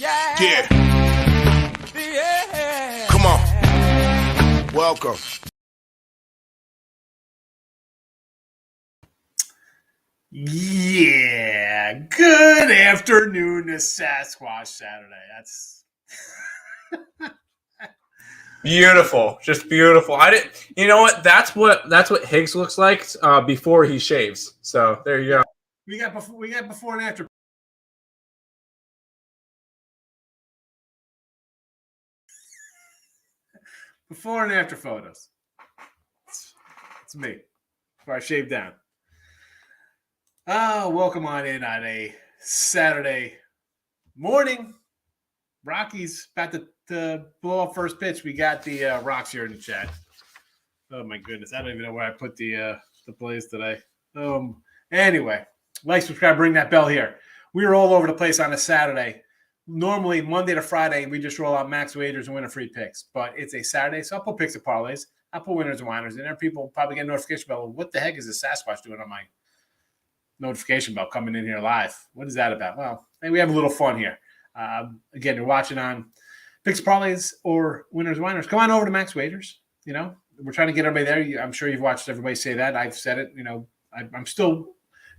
Yeah. Come on. Welcome. Yeah. Good afternoon to Sasquatch Saturday. That's beautiful, just beautiful. I didn't. You know what? That's what Higgs looks like before he shaves. So there you go. We got before and after. Before and after photos. It's me. Before I shave down. Welcome on in on a Saturday morning. Rockies about to blow up first pitch. We got the Rocks here in the chat. Oh my goodness, I don't even know where I put the plays today. Anyway, like, subscribe, ring that bell here. We are all over the place on a Saturday. Normally, Monday to Friday, we just roll out max wagers and winner free picks. But it's a Saturday, so I'll put picks and parlays. I'll put winners and whiners in there. People probably get a notification bell. What the heck is the Sasquatch doing on my notification bell coming in here live? What is that about? Well, maybe we have a little fun here. Again, you're watching on picks, parlays, or winners and whiners. Come on over to max wagers. You know, we're trying to get everybody there. I'm sure you've watched everybody say that. I've said it. You know, I'm still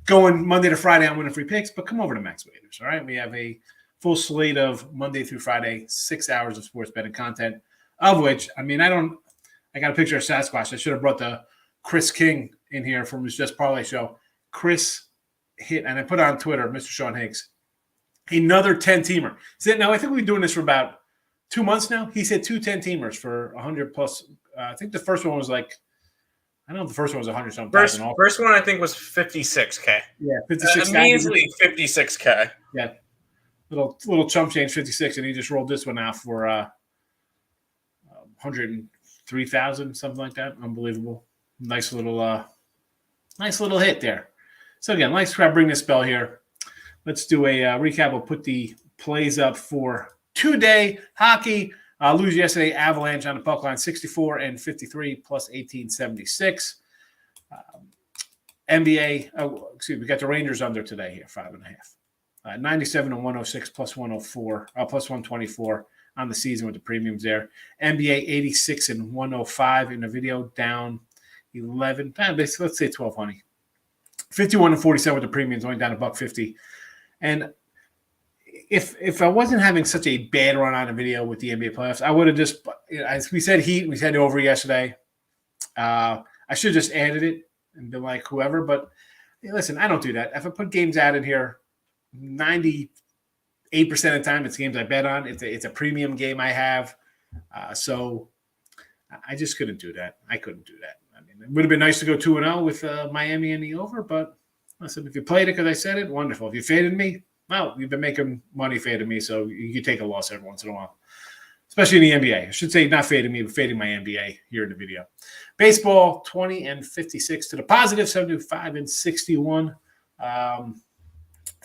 going Monday to Friday on winner free picks, but come over to max wagers. All right, we have a full slate of Monday through Friday, 6 hours of sports betting content, of which, I got a picture of Sasquatch. I should have brought the Chris King in here from his Just Parlay show. Chris hit, and I put on Twitter, Mr. Sean Higgs, another 10-teamer. Now, I think we've been doing this for about 2 months now. He said 2 10-teamers for 100 plus. I think the first one was like, I don't know if the first one was 100 something. First one I think was 56K. Yeah, 56K. Measly 56K. Yeah. Little chump change, 56, and he just rolled this one out for 103,000, something like that. Unbelievable. Nice little hit there. So again, let's try to bring this bell here. Let's do a recap. We'll put the plays up for today. Hockey, lose yesterday. Avalanche on the puck line, 64 and 53 plus 1876. NBA, we got the Rangers under today here, 5.5. 97 and 106 plus 104, plus 124 on the season with the premiums there. NBA 86 and 105 in the video, down 11. Basically, let's say 12, honey. 51 and 47 with the premiums, only down $1.50. And if I wasn't having such a bad run on the video with the NBA playoffs, I would have just, as we said, we said over yesterday. I should have just added it and been like whoever. But hey, listen, I don't do that. If I put games out in here, 98% of the time, it's games I bet on. It's a premium game I have. So I just couldn't do that. I couldn't do that. I mean, it would have been nice to go 2-0 with Miami in the over, but listen, if you played it because I said it, wonderful. If you faded me, well, you've been making money fading me, so you can take a loss every once in a while, especially in the NBA. I should say not fading me, but fading my NBA here in the video. Baseball, 20 and 56 to the positive, 75 and 61.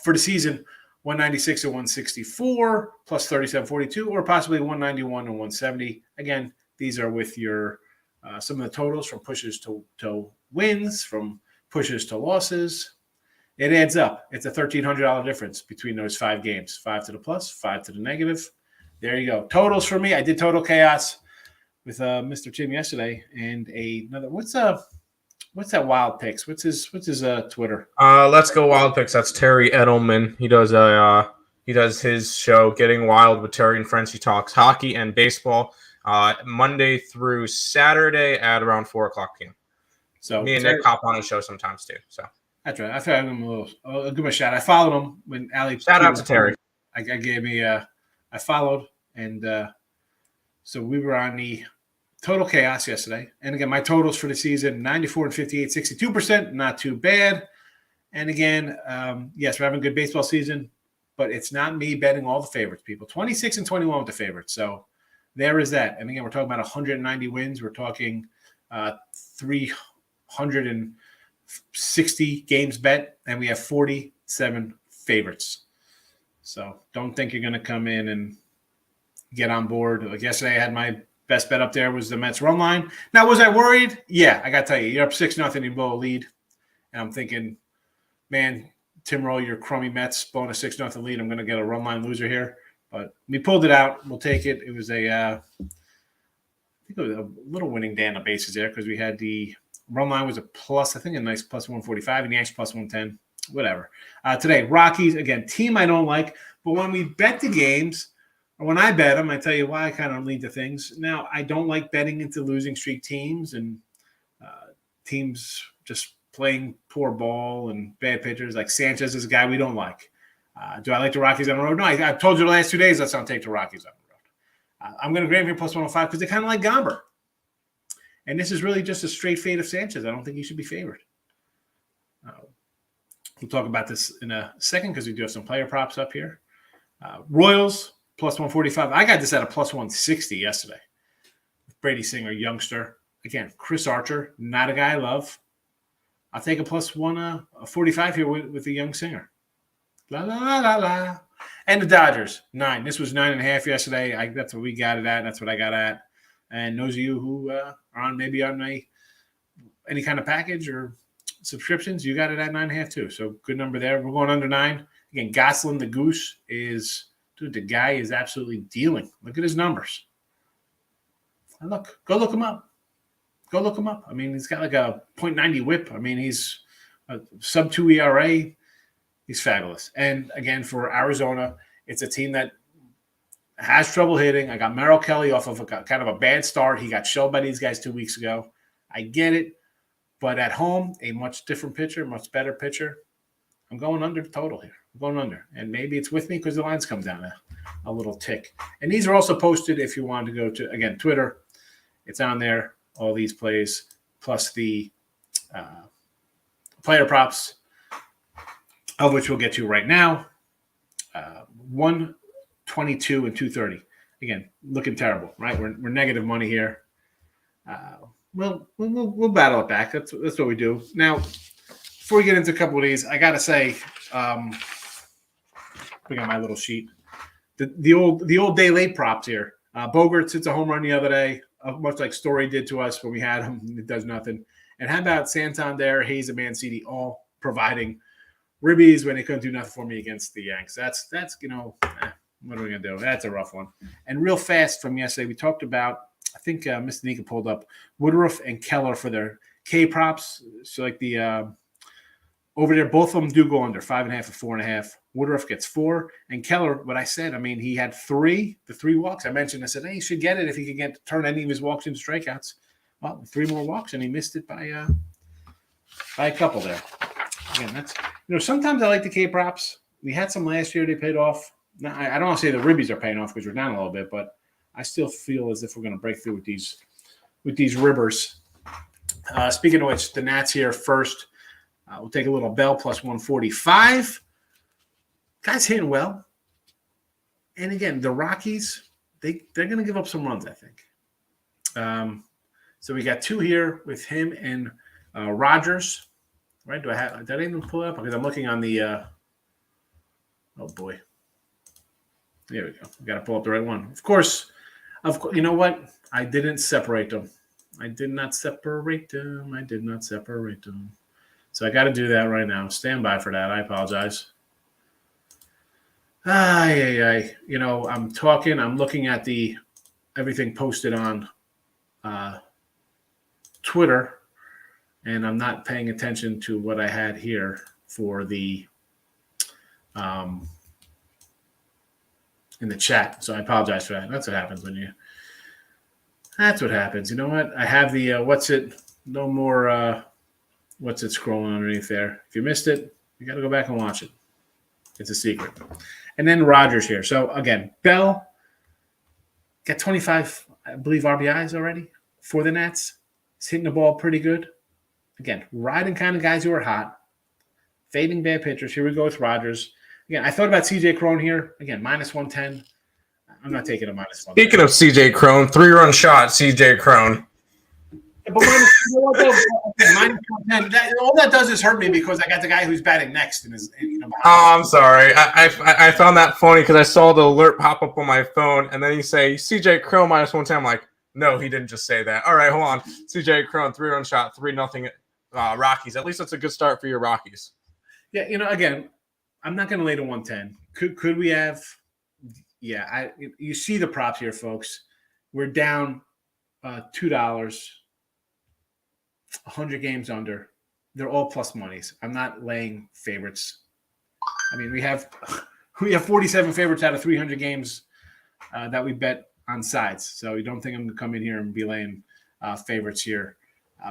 For the season, 196 and 164, plus 37.42, or possibly 191 and 170. Again, these are with your some of the totals from pushes to wins, from pushes to losses. It adds up. It's a $1,300 difference between those 5 games. 5 to the plus, 5 to the negative. There you go. Totals for me. I did Total Chaos with Mr. Tim yesterday, and another. What's that Wild Picks? What's his Twitter? Let's go Wild Picks. That's Terry Edelman. He does his show Getting Wild with Terry and Friends. He talks hockey and baseball Monday through Saturday at around 4:00 p.m. So me and Nick hop on his show sometimes too. So that's right. I found him I'll give him a shout. I followed him when Ali. Shout out to Terry. I gave me I followed, and so we were on the Total Chaos yesterday. And again, my totals for the season, 94 and 58, 62%, not too bad. And again, yes, we're having a good baseball season, but it's not me betting all the favorites, people. 26 and 21 with the favorites. So there is that. And again, we're talking about 190 wins. We're talking 360 games bet, and we have 47 favorites. So don't think you're going to come in and get on board. Like yesterday, I had my best bet up there was the Mets run line. Now, was I worried? Yeah, I got to tell you, you're up 6-0, you blow a lead. And I'm thinking, man, Tim Rowe, your crummy Mets blowing a 6-0 lead. I'm going to get a run line loser here. But we pulled it out. We'll take it. It was I think it was a little winning day on the bases there because we had the run line was a plus, I think a nice plus 145, and the Yanks plus 110, whatever. Today, Rockies, again, team I don't like, but when we bet the games, or when I bet them, I tell you why I kind of lean to things. Now, I don't like betting into losing streak teams and teams just playing poor ball and bad pitchers. Like Sanchez is a guy we don't like. Do I like the Rockies on the road? No, I've told you the last 2 days let's not take the Rockies on the road. I'm going to grade him plus 105 because they kind of like Gomber. And this is really just a straight fade of Sanchez. I don't think he should be favored. We'll talk about this in a second because we do have some player props up here. Royals, plus 145. I got this at a plus 160 yesterday. Brady Singer, youngster. Again, Chris Archer, not a guy I love. I'll take a plus 145 here with the young Singer. La, la, la, la, la. And the Dodgers, 9. This was 9.5 yesterday. That's what we got it at. That's what I got at. And those of you who are on any kind of package or subscriptions, you got it at 9.5 too. So good number there. We're going under 9. Again, Goslin, the Goose, the guy is absolutely dealing. Look at his numbers. And go look him up. Go look him up. I mean, he's got like a .90 whip. I mean, he's a sub-2 ERA. He's fabulous. And again, for Arizona, it's a team that has trouble hitting. I got Merrill Kelly off of kind of a bad start. He got shelled by these guys 2 weeks ago. I get it. But at home, a much different pitcher, much better pitcher. I'm going under the total here. I'm going under. And maybe it's with me because the lines come down a little tick. And these are also posted if you want to go to, again, Twitter. It's on there, all these plays, plus the player props, of which we'll get to right now. 122 and 230. Again, looking terrible, right? We're negative money here. We'll battle it back. That's what we do. Now, before we get into a couple of these, I got to say, bring out my little sheet. The old day late props here. Bogarts hits a home run the other day, much like Story did to us when we had him. It does nothing. And how about Santander, Hayes, and Mancini all providing ribbies when they couldn't do nothing for me against the Yanks? That's what are we going to do? That's a rough one. And real fast from yesterday, we talked about, I think Mr. Nika pulled up Woodruff and Keller for their K props. So like the over there, both of them do go under 5.5 and 4.5. Woodruff gets 4. And Keller, what I said, I mean, he had the 3 walks. I mentioned, I said, hey, he should get it if he could turn any of his walks into strikeouts. Well, 3 more walks, and he missed it by a couple there. Again, that's, sometimes I like the K props. We had some last year, they paid off. Now, I don't want to say the ribbies are paying off because we're down a little bit, but I still feel as if we're going to break through with these ribbers. Speaking of which, the Nats here first. We'll take a little Bell plus 145. Guys hitting well. And again, the Rockies, they're going to give up some runs, I think. So we got 2 here with him and Rogers. Right? Did I even pull it up? Because I'm looking on the oh boy. There we go. We got to pull up the right one. Of course, you know what? I didn't separate them. I did not separate them. So I got to do that right now. Stand by for that. I apologize. I'm talking. I'm looking at everything posted on Twitter, and I'm not paying attention to what I had here for the in the chat. So I apologize for that. That's what happens That's what happens. You know what? I have the no more what's it scrolling underneath there. If you missed it, you got to go back and watch it. It's a secret. And then Rogers here. So again, Bell got 25, I believe, RBIs already for the Nats. He's hitting the ball pretty good. Again, riding kind of guys who are hot, fading bad pitchers. Here we go with Rogers. Again, I thought about CJ Crone here. Again, minus 110. I'm not taking a minus 110. Speaking of CJ Crone, 3-run shot, CJ Crone. But minus 110, all that does is hurt me because I got the guy who's batting next. I'm sorry. I found that funny because I saw the alert pop up on my phone, and then you say CJ Crone minus 110. I'm like, no, he didn't just say that. All right, hold on. CJ Crone, 3-run shot, 3-0 Rockies. At least that's a good start for your Rockies. Yeah, again, I'm not going to lay to 110. Could we have Yeah, you see the props here, folks. We're down $2, 100 games under. They're all plus monies. I'm not laying favorites. I mean, we have 47 favorites out of 300 games that we bet on sides. So you don't think I'm going to come in here and be laying favorites here.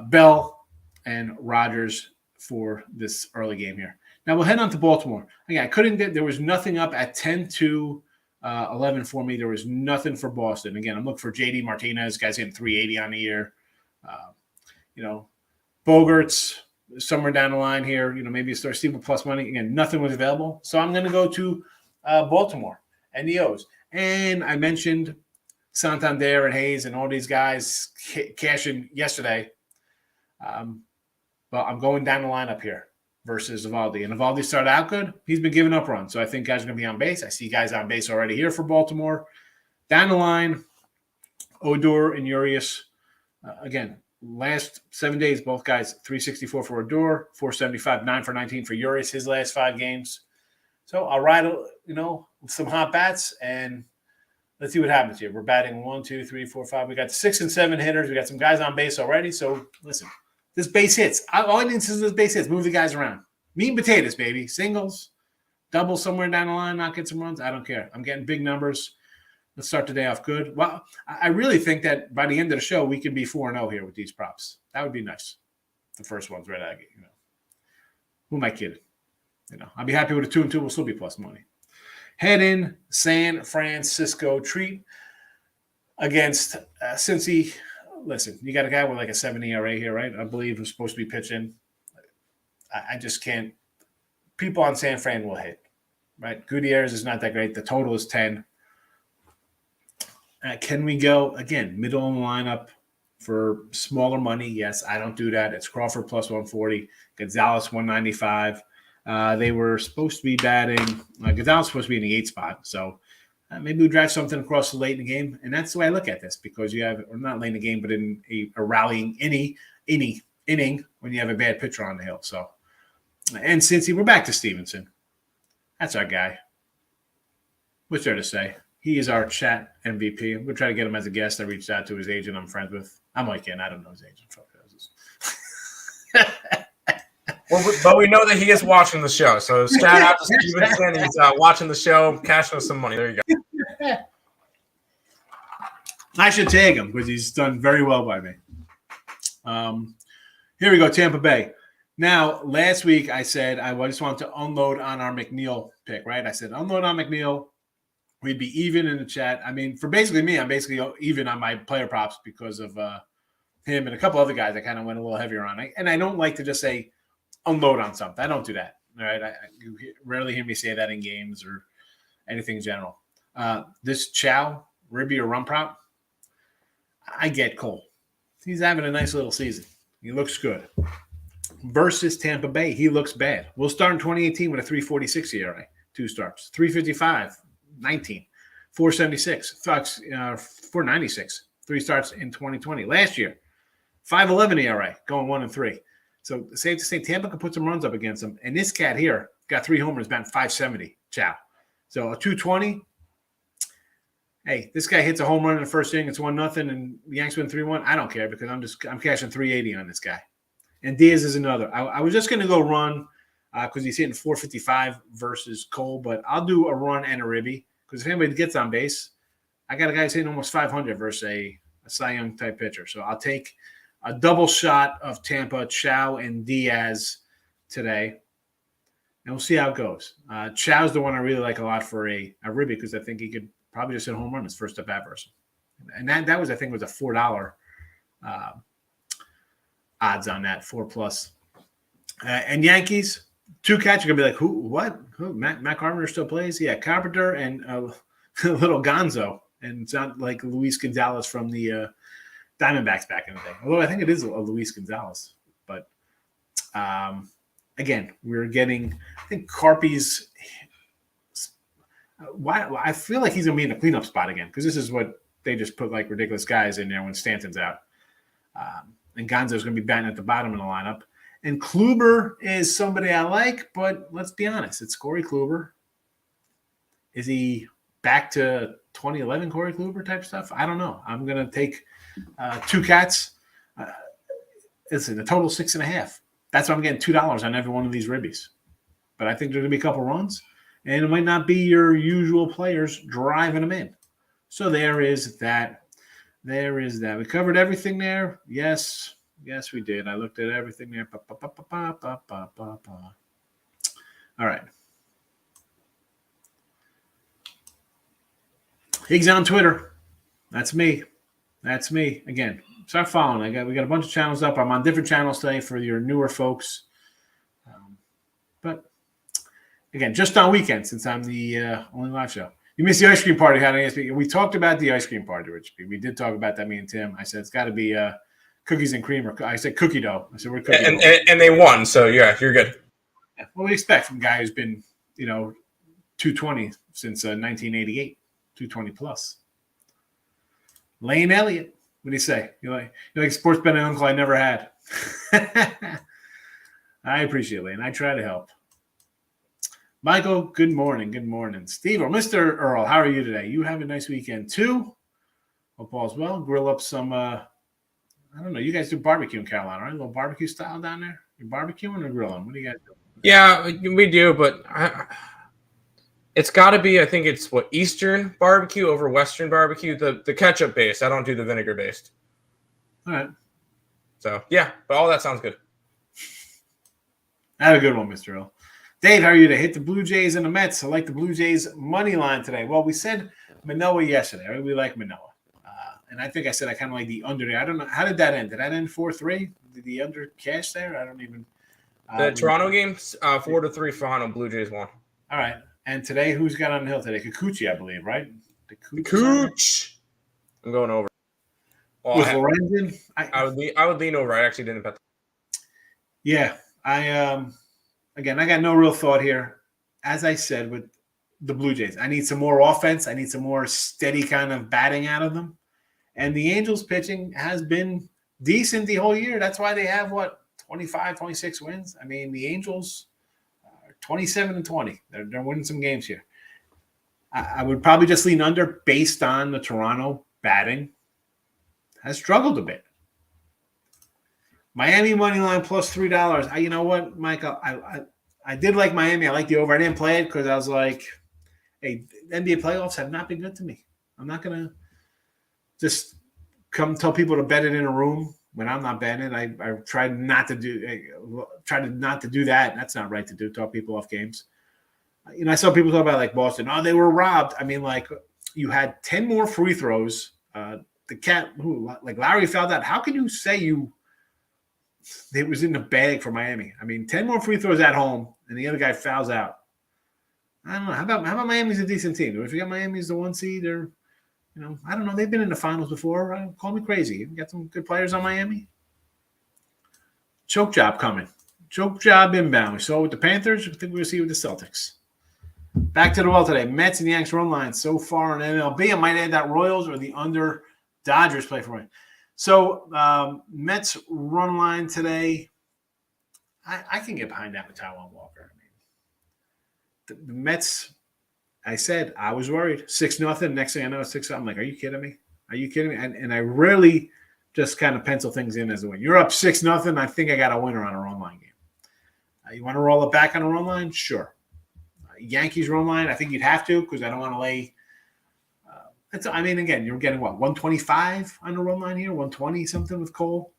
Bell and Rodgers for this early game here. Now we'll head on to Baltimore. Again, I couldn't get – there was nothing up at 10-11 for me. There was nothing for Boston. Again, I'm looking for J.D. Martinez. Guy's hitting 380 on the year. Bogarts somewhere down the line here. Maybe start Steve plus money. Again, nothing was available. So I'm going to go to Baltimore and the O's. And I mentioned Santander and Hayes and all these guys cashing yesterday. But I'm going down the lineup here versus Evaldi. And Evaldi started out good. He's been giving up runs. So I think guys are going to be on base. I see guys on base already here for Baltimore. Down the line, Odor and Urias. Again, last 7 days, both guys, 364 for Odor, 475, 9 for 19 for Urias, his last 5 games. So I'll ride, with some hot bats, and let's see what happens here. We're batting 1, 2, 3, 4, 5. We got 6 and 7 hitters. We got some guys on base already. So listen, this base hits. All I need is this base hits. Move the guys around. Meat and potatoes, baby. Singles, doubles somewhere down the line, not get some runs. I don't care. I'm getting big numbers. Let's start the day off good. Well, I really think that by the end of the show, we can be 4-0 here with these props. That would be nice. The first one's right out. Who am I kidding? I'll be happy with a 2-2. We'll still be plus money. Head in San Francisco treat against Cincy. Listen, you got a guy with like a 7 ERA here, right? I believe who's supposed to be pitching. I just can't. People on San Fran will hit, right? Gutierrez is not that great. The total is 10. Can we go, again, middle of the lineup for smaller money? Yes, I don't do that. It's Crawford plus 140, Gonzalez 195. They were supposed to be batting. Gonzalez was supposed to be in the 8th spot. So maybe we drive something across the late in the game. And that's the way I look at this because you have, or not late in the game, but in a rallying inning when you have a bad pitcher on the hill. So, and Cincy, we're back to Stevenson. That's our guy. What's there to say? He is our chat MVP. I'm going to try to get him as a guest. I reached out to his agent I'm friends with. I'm like, I don't know his agent. But we know that he is watching the show. So shout out to Stevenson. He's watching the show, cashing us some money. There you go. I should tag him because he's done very well by me. Here we go, Tampa Bay. Now, last week I said I just wanted to unload on our McNeil pick, right? I said unload on McNeil. We'd be even in the chat. I mean, for basically me, I'm basically even on my player props because of him and a couple other guys I kind of went a little heavier on. And I don't like to just say unload on something. I don't do that. All right. You rarely hear me say that in games or anything in general. This Chow, Ribby or run prop, I get Cole. He's having a nice little season. He looks good. Versus Tampa Bay, he looks bad. We'll start in 2018 with a 346 ERA, 2 starts, 355. 19, 476, 496, 3 starts in 2020. Last year, 5.11 ERA, going 1-3. So safe to say Tampa could put some runs up against them. And this cat here got 3 homers, batting 570. Chow. So a 220. Hey, this guy hits a home run in the first inning. It's 1-0, and the Yanks win 3-1. I don't care because I'm cashing 380 on this guy. And Diaz is another. I was just going to go run because he's hitting 455 versus Cole, but I'll do a run and a ribby. Because if anybody gets on base, I got a guy hitting almost 500 versus a Cy Young type pitcher. So I'll take a double shot of Tampa, Chow, and Diaz today. And we'll see how it goes. Chow's the one I really like a lot for a ribby because I think he could probably just hit a home run his first at bat versus him. And that was, I think, was a $4 odds on that, 4+. And Yankees, 2 cats, you're going to be like, who, what? Who? Matt Carpenter still plays? Yeah, Carpenter and little Gonzo. And it's not like Luis Gonzalez from the Diamondbacks back in the day. Although I think it is a Luis Gonzalez. But, again, we're getting – I think Carpy's why I feel like he's going to be in the cleanup spot again because this is what they just put like ridiculous guys in there when Stanton's out. And Gonzo's going to be batting at the bottom of the lineup. And Kluber is somebody I like, but let's be honest. It's Corey Kluber. Is he back to 2011 Corey Kluber type stuff. I don't know. I'm going to take two cats. Listen, a total 6.5. That's why I'm getting $2 on every one of these ribbies. But I think there's going to be a couple runs, and it might not be your usual players driving them in. So there is that. There is that. We covered everything there. Yes, we did. I looked at everything there. All right. Higgs on Twitter. That's me. Again, start following. We got a bunch of channels up. I'm on different channels today for your newer folks. But again, just on weekends since I'm the only live show. You missed the ice cream party. We talked about the ice cream party, Rich. We did talk about that, me and Tim. I said it's got to be cookies and cream, or I said cookie dough. I said we're cookie dough. And they won, so yeah, you're good. Yeah. What do we expect from a guy who's been, 220 since 1988, 220 plus? Lane Elliott, what do you say? You like sports betting uncle I never had. I appreciate it, Lane. I try to help. Michael, good morning. Steve, or Mr. Earl, how are you today? You have a nice weekend too. Hope all's well. Grill up some, I don't know. You guys do barbecue in Carolina, right? A little barbecue style down there? You're barbecuing or grilling? What do you guys do? Yeah, we do, but it's got to be, I think it's Eastern barbecue over Western barbecue. The ketchup based. I don't do the vinegar based. All right. So, yeah, but all that sounds good. Have a good one, Mr. Earl. Dave, how are you today? Hit the Blue Jays and the Mets. I like the Blue Jays money line today. Well, we said Manoah yesterday. Right? We like Manoah. And I think I said I kind of like the under there. I don't know. How did that end? Did that end 4-3? Did the under cash there? I don't even. The Toronto game, 4-3 final. Blue Jays won. All right. And today, who's got on the hill today? Kikuchi, I believe, right? Cooch. I'm going over. Well, with Lorenzen? I would lean over. I actually didn't bet. Yeah. Again, I got no real thought here. As I said, with the Blue Jays, I need some more offense. I need some more steady kind of batting out of them. And the Angels pitching has been decent the whole year. That's why they have, 25, 26 wins? I mean, the Angels are 27-20. They're winning some games here. I would probably just lean under based on the Toronto batting has struggled a bit. Miami money line plus $3. You know what, Michael? I did like Miami. I like the over. I didn't play it because I was like, hey, NBA playoffs have not been good to me. I'm not gonna just come tell people to bet it in a room when I'm not betting. I tried not to do that. That's not right to do. Talk people off games. I saw people talk about like Boston. Oh, they were robbed. I mean, like you had 10 more free throws. The cat who like Larry fouled out. How can you say it was in the bag for Miami? I mean, 10 more free throws at home, and the other guy fouls out. I don't know. How about Miami's a decent team? If you got Miami as the 1 seed, or I don't know. They've been in the finals before. Call me crazy. You got some good players on Miami. Choke job coming. Choke job inbound. We saw it with the Panthers. I think we're going to see it with the Celtics. Back to the well today. Mets and Yanks run line so far in MLB. I might add that Royals or the under Dodgers play for me. So Mets run line today. I can get behind that with Taijuan Walker. I mean, the Mets. I said I was worried. 6-0. Next thing I know, it's 6-0. I'm like, are you kidding me? And I really just kind of pencil things in as a win. You're up 6-0. I think I got a winner on a run line game. You want to roll it back on a run line? Sure. Yankees run line. I think you'd have to because I don't want to lay. Again, you're getting what, 125 on the run line here, 120 something with Cole.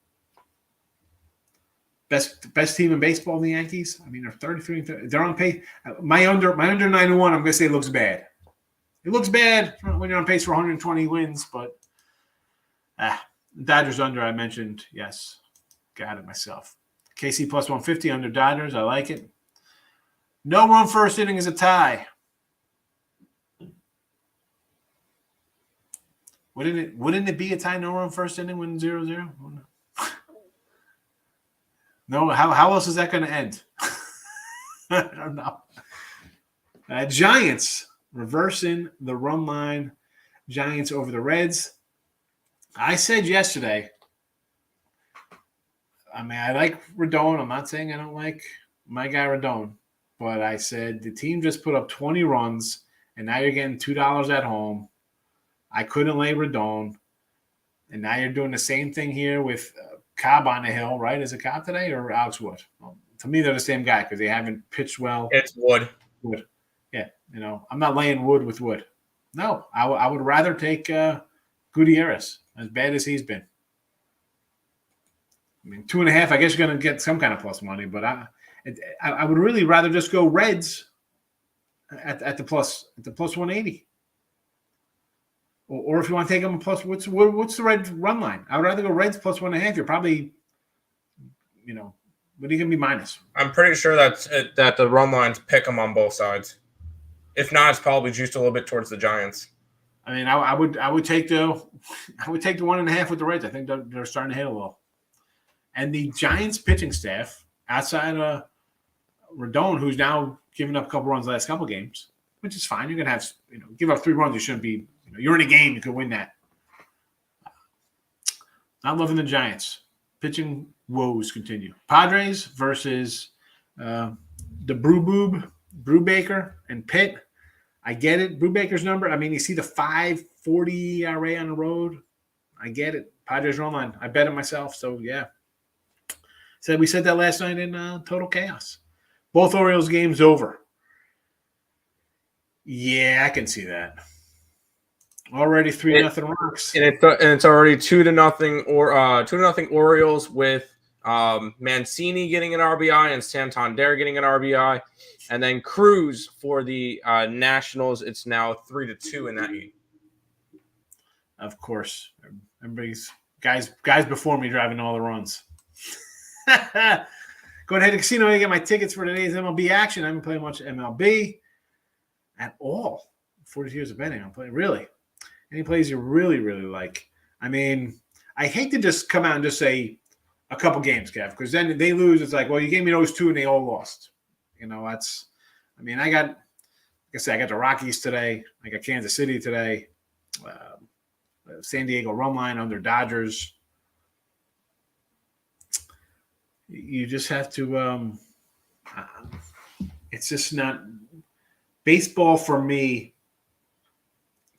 Best team in baseball, the Yankees. I mean, they're 33. They're on pace. My under 9-1. I'm going to say it looks bad. It looks bad when you're on pace for 120 wins, but Dodgers under. I mentioned yes, got it myself. KC plus 150 under Dodgers. I like it. No run first inning is a tie. Wouldn't it be a tie? No run first inning when 0-0? No, how else is that going to end? I don't know. Giants reversing the run line. Giants over the Reds. I said yesterday, I like Rodon. I'm not saying I don't like my guy Rodon. But I said the team just put up 20 runs and now you're getting $2 at home. I couldn't lay Rodon, and now you're doing the same thing here with Cobb on the hill, right? Is it Cobb today or Alex Wood? Well, to me, they're the same guy because they haven't pitched well. It's Wood. Wood. Yeah, I'm not laying Wood with Wood. No, I would rather take Gutierrez, as bad as he's been. I mean, 2.5, I guess you're going to get some kind of plus money, but I would really rather just go Reds at the plus 180. Or if you want to take them a plus, what's the Red run line? I would rather go Reds plus 1.5. You're probably, what are you going to be minus? I'm pretty sure that the run lines pick them on both sides. If not, it's probably juiced a little bit towards the Giants. I mean, I would take the 1.5 with the Reds. I think they're starting to hit a little. And the Giants pitching staff, outside of Rodon, who's now given up a couple runs the last couple games, which is fine. You're gonna have give up 3 runs. You shouldn't be. You're in a game. You could win that. Not loving the Giants. Pitching woes continue. Padres versus the Brubaker and Pitt. I get it. Brubaker's number. I mean, you see the 5.40 ERA on the road. I get it. Padres are online. I bet it myself. So yeah. We said that last night in Total Chaos. Both Orioles games over. Yeah, I can see that. Already 3-0 Rocks, and it's already 2-0 or 2-0 Orioles with Mancini getting an RBI and Santander getting an RBI, and then Cruz for the Nationals. It's now 3-2 in that game. Of course, everybody's guys before me driving all the runs. Go ahead to casino to get my tickets for today's MLB action. I haven't played much MLB at all. 40 years of betting. I'm playing really. Any plays you really, really like? I mean, I hate to just come out and just say a couple games, Kev, because then they lose. It's like, well, you gave me those two and they all lost. That's. I mean, I got the Rockies today. I got Kansas City today. San Diego run line under Dodgers. You just have to it's just not baseball for me.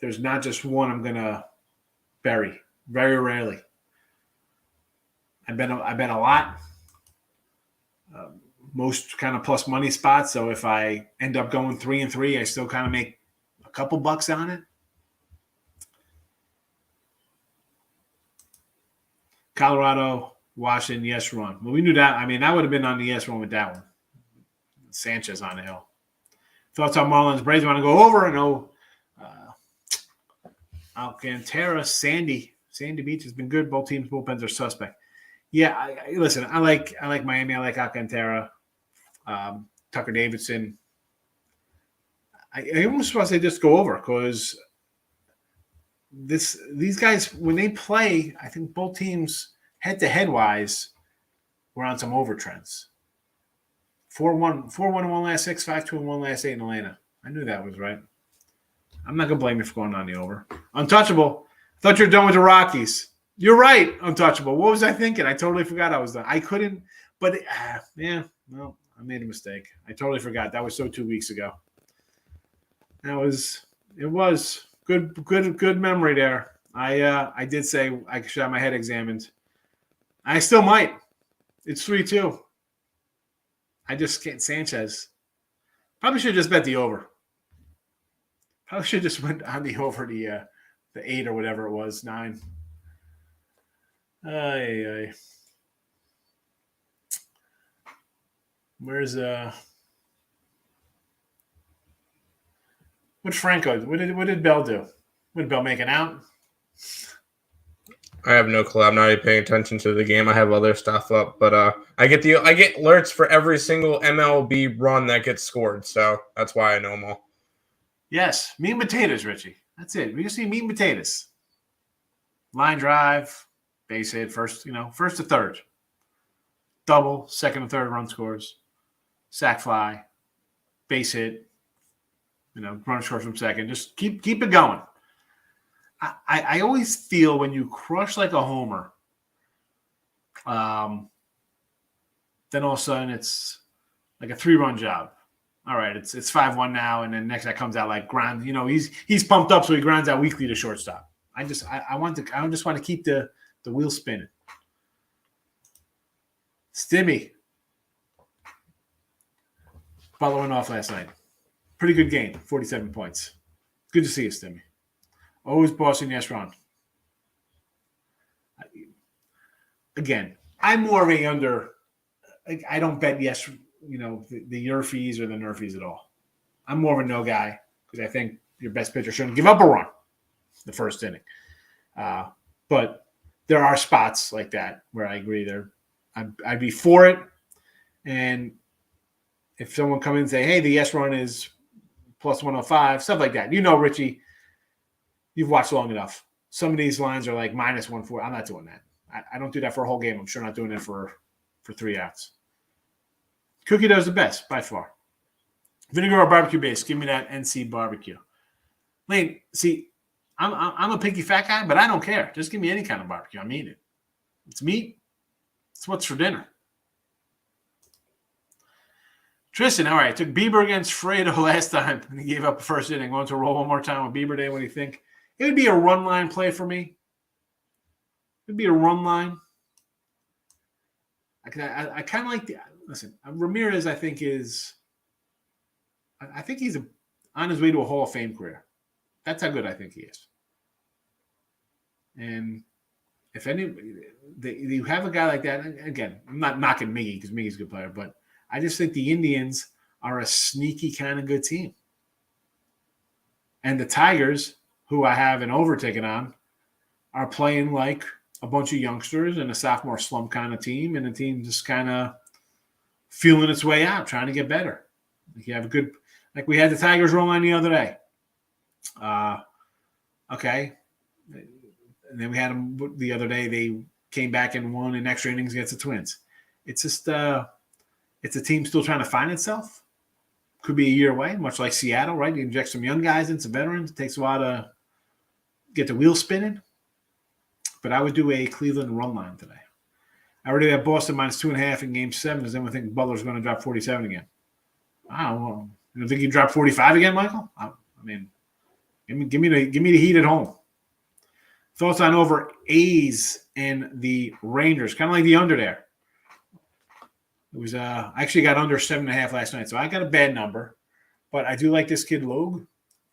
There's not just one I'm gonna bury. Very rarely. I bet a lot. Most kind of plus money spots. So if I end up going 3-3, I still kind of make a couple bucks on it. Colorado, Washington, yes run. Well, we knew that. I mean, I would have been on the yes run with that one. Sanchez on the hill. Thoughts on Marlins? Braves want to go over? I know Alcantara, Sandy Beach has been good. Both teams' bullpens are suspect. Yeah, listen. I like Miami. I like Alcantara, Tucker Davidson. I almost want to say just go over because these guys when they play, I think both teams head-to-head wise were on some over trends. 4-1 in one last 6, 5-2 in one last 8 in Atlanta. I knew that was right. I'm not gonna blame you for going on the over. Untouchable. I thought you were done with the Rockies. You're right, Untouchable. What was I thinking? I totally forgot I was done. I couldn't, but I made a mistake. I totally forgot. That was 2 weeks ago. It was good memory there. I did say I should have my head examined. I still might. It's 3-2. I just can't. Sanchez. Probably should have just bet the over. Probably should have just went on the over the 8 or whatever it was, 9. Ay. Where's what's Franco? What did Bell do? What did Bell make it out? I have no clue. I'm not even paying attention to the game. I have other stuff up, but I get alerts for every single MLB run that gets scored, so that's why I know them all. Yes, meat and potatoes, Richie. That's it. We just need meat and potatoes. Line drive, base hit, first to third. Double, second and third run scores. Sack fly, base hit. Runner scores from second. Just keep it going. I always feel when you crush like a homer, then all of a sudden it's like a 3-run job. all right, it's 5-1 now, and then next guy comes out like grind. He's pumped up, so he grinds out weekly to shortstop. I just want to keep the wheel spinning. Stimmy. Butler went off last night. Pretty good game, 47 points. Good to see you, Stimmy. Always bossing, yes, Ron. Again, I'm more of a under. I don't bet yes, the Yerfies or the Nerfies at all. I'm more of a no guy because I think your best pitcher shouldn't give up a run the first inning. But there are spots like that where I agree I'd be for it. And if someone come in and say, hey, the yes run is plus 105, stuff like that. Richie, you've watched long enough. Some of these lines are like minus 140. I'm not doing that. I don't do that for a whole game. I'm sure not doing it for 3 outs. Cookie does the best by far. Vinegar or barbecue base? Give me that NC barbecue. Lane, see, I'm a picky fat guy, but I don't care. Just give me any kind of barbecue. I'm eating it. It's meat. It's what's for dinner. Tristan, all right, took Bieber against Fredo last time, and he gave up the first inning. Want to roll one more time with Bieber Day? What do you think? It would be a run line play for me. It would be a run line. I kind of like the – listen, Ramirez I think he's on his way to a Hall of Fame career. That's how good I think he is. And if you have a guy like that, again, I'm not knocking Miggy because Miggy's a good player, but I just think the Indians are a sneaky kind of good team. And the Tigers, who I have an overtaken on, are playing like a bunch of youngsters and a sophomore slump kind of team, and the team just kind of feeling its way out, trying to get better. You have like we had the Tigers roll on the other day. Okay. And then we had them the other day. They came back and won in extra innings against the Twins. It's just it's a team still trying to find itself. Could be a year away, much like Seattle, right? You inject some young guys in, some veterans. It takes a while to get the wheel spinning. But I would do a Cleveland run line today. I already have Boston minus 2.5 in Game 7. Does anyone think Butler's going to drop 47 again? Wow. You don't think he drop 45 again, Michael? I mean, give me the heat at home. Thoughts on over A's and the Rangers? Kind of like the under there. It was I actually got under 7.5 last night, so I got a bad number. But I do like this kid Logue.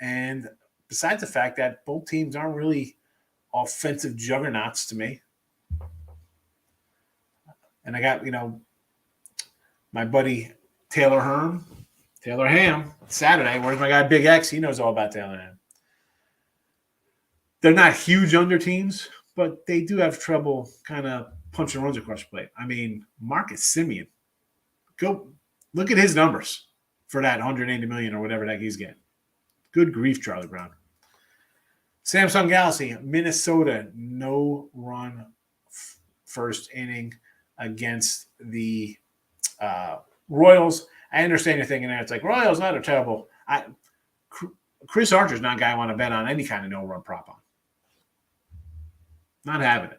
And besides the fact that both teams aren't really offensive juggernauts to me. And I got, my buddy Taylor Ham, Saturday. Where's my guy Big X? He knows all about Taylor Ham. They're not huge under teams, but they do have trouble kind of punching runs across the plate. I mean, Marcus Semien, go look at his numbers for that $180 million or whatever that he's getting. Good grief, Charlie Brown. Samsung Galaxy, Minnesota, no run first inning against the Royals. I understand you're thinking there. It's like, Royals not a terrible. Chris Archer's not a guy I want to bet on any kind of no-run prop on. Not having it.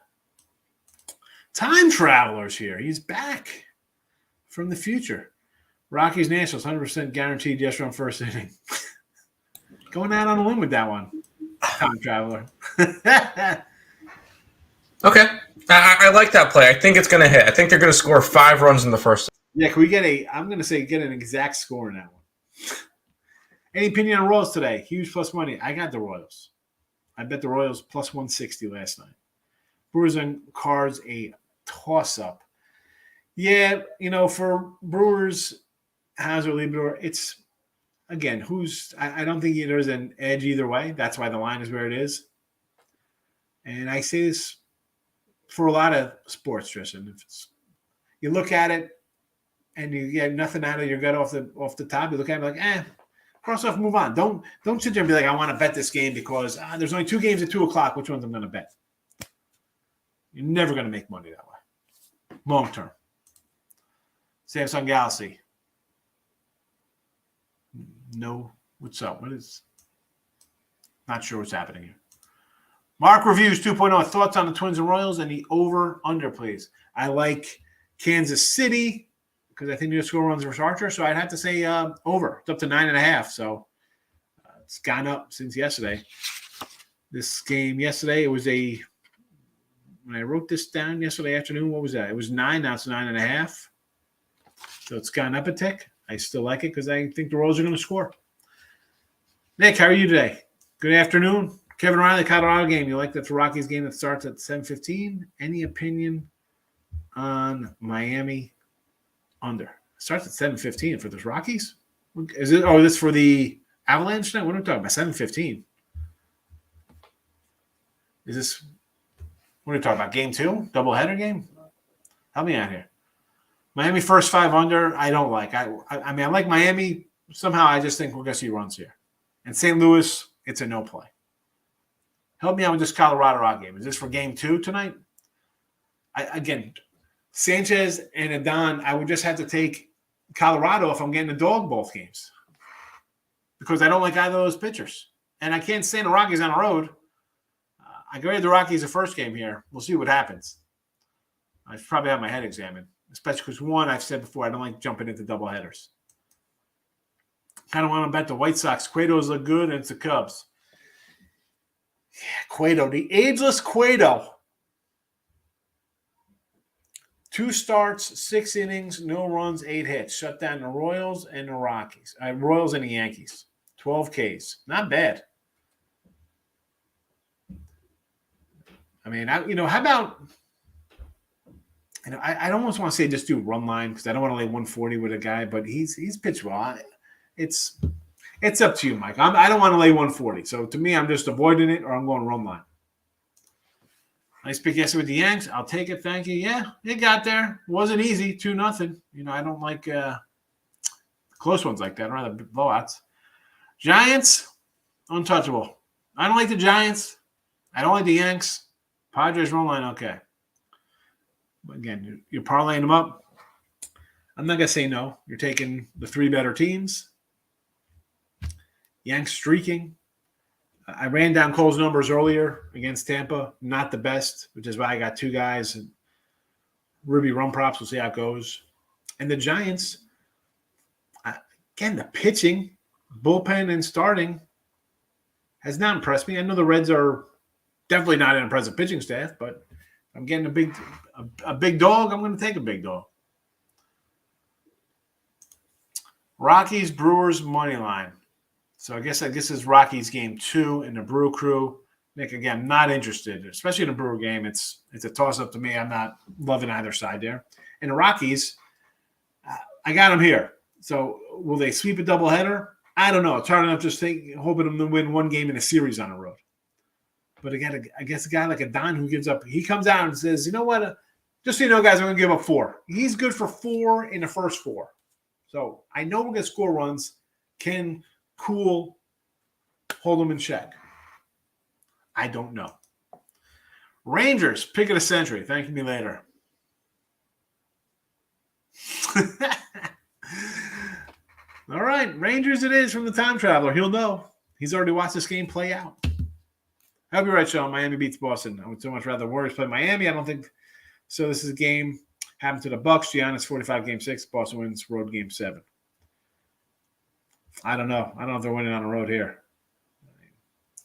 Time Traveler's here. He's back from the future. Rockies Nationals, 100% guaranteed yes run first inning. Going out on a limb with that one. Time Traveler. Okay. I like that play. I think it's going to hit. I think they're going to score 5 runs in the first. Yeah, can we get an exact score in that one? Any opinion on Royals today? Huge plus money. I got the Royals. I bet the Royals plus 160 last night. Brewers and Cards, a toss-up. Yeah, for Brewers, Hauser, Libidor, it's, again, I don't think there's an edge either way. That's why the line is where it is. And I say this for a lot of sports, Tristan. You look at it and you get nothing out of your gut off the top. You look at it like, cross off, move on. Don't sit there and be like, I want to bet this game because there's only 2 games at 2:00. Which ones I'm going to bet? You're never going to make money that way. Long term. Samsung Galaxy. No. What's up? What is? Not sure what's happening here. Mark Reviews 2.0. Thoughts on the Twins and Royals and the over-under, please. I like Kansas City. because I think the score runs versus Archer. So I'd have to say over. It's up to 9.5. So it's gone up since yesterday. This game yesterday, it was when I wrote this down yesterday afternoon, what was that? It was 9. Now it's 9.5. So it's gone up a tick. I still like it because I think the Royals are going to score. Nick, how are you today? Good afternoon. Kevin Riley, Colorado game. You like the Rockies game that starts at 7:15? Any opinion on Miami under? It starts at 7:15 for the Rockies? Is it? Oh, this for the Avalanche tonight? What are we talking about? 7:15. Is this? What are we talking about? Game 2? Doubleheader game? Help me out here. Miami first 5 under. I don't like. I mean, I like Miami. Somehow, I just think we're going to see runs here. And St. Louis, it's a no play. Help me out with this Colorado Rock game. Is this for game 2 tonight? Again, Sanchez and Adon, I would just have to take Colorado if I'm getting a dog both games because I don't like either of those pitchers. And I can't stand the Rockies on the road. I graded the Rockies the first game here. We'll see what happens. I should probably have my head examined, especially because, one, I've said before, I don't like jumping into doubleheaders. Kind of want to bet the White Sox. Cueto's look good, and it's the Cubs. Yeah, Cueto, the ageless Cueto. 2 starts, 6 innings, no runs, 8 hits. Shut down the Royals and the Rockies. Royals and the Yankees. 12 Ks. Not bad. I mean, how about I almost want to say just do run line because I don't want to lay 140 with a guy, but he's pitched well. It's up to you, Mike. I don't want to lay 140. So to me, I'm just avoiding it or I'm going run line. Nice pick yesterday with the Yanks. I'll take it. Thank you. Yeah, it got there. Wasn't easy. 2-0. I don't like close ones like that. I'd rather blowouts. Giants, untouchable. I don't like the Giants. I don't like the Yanks. Padres run line, okay. But again, you're parlaying them up. I'm not going to say no. You're taking the 3 better teams. Yanks streaking. I ran down Cole's numbers earlier against Tampa. Not the best, which is why I got 2 guys. And Ruby run props. We'll see how it goes. And the Giants, again, the pitching, bullpen and starting has not impressed me. I know the Reds are definitely not an impressive pitching staff, but I'm getting a big dog. I'm going to take a big dog. Rockies, Brewers, money line. So I guess this is Rockies game 2 in the Brew Crew. Nick, again, not interested, especially in the Brewer game. It's a toss-up to me. I'm not loving either side there. And the Rockies, I got them here. So will they sweep a doubleheader? I don't know. It's hard enough just hoping them to win 1 game in a series on the road. But again, I guess a guy like Adon who gives up, he comes out and says, you know what? Just so you know, guys, I'm going to give up 4. He's good for 4 in the first 4. So I know we're going to score runs. Can Cool hold them in check? I don't know. Rangers, pick of the century. Thank me later. All right, Rangers it is from the time traveler. He'll know. He's already watched this game play out. I'll be right, Sean. Miami beats Boston. I would so much rather Warriors play Miami. I don't think so. This is a game happened to the Bucks. Giannis 45 game 6. Boston wins road game 7. I don't know. I don't know if they're winning on the road here.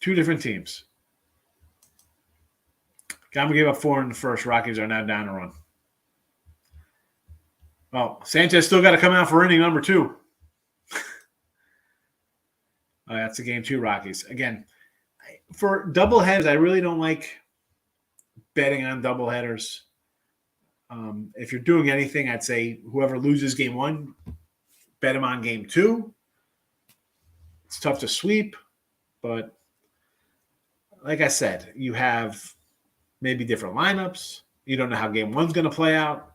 2 different teams. Gama gave up 4 in the first. Rockies are now down to run. Well, Sanchez still got to come out for inning number 2. That's a game 2 Rockies. Again, for doubleheaders, I really don't like betting on doubleheaders. If you're doing anything, I'd say whoever loses game 1, bet him on game 2. It's tough to sweep, but like I said, you have maybe different lineups. You don't know how game 1's going to play out.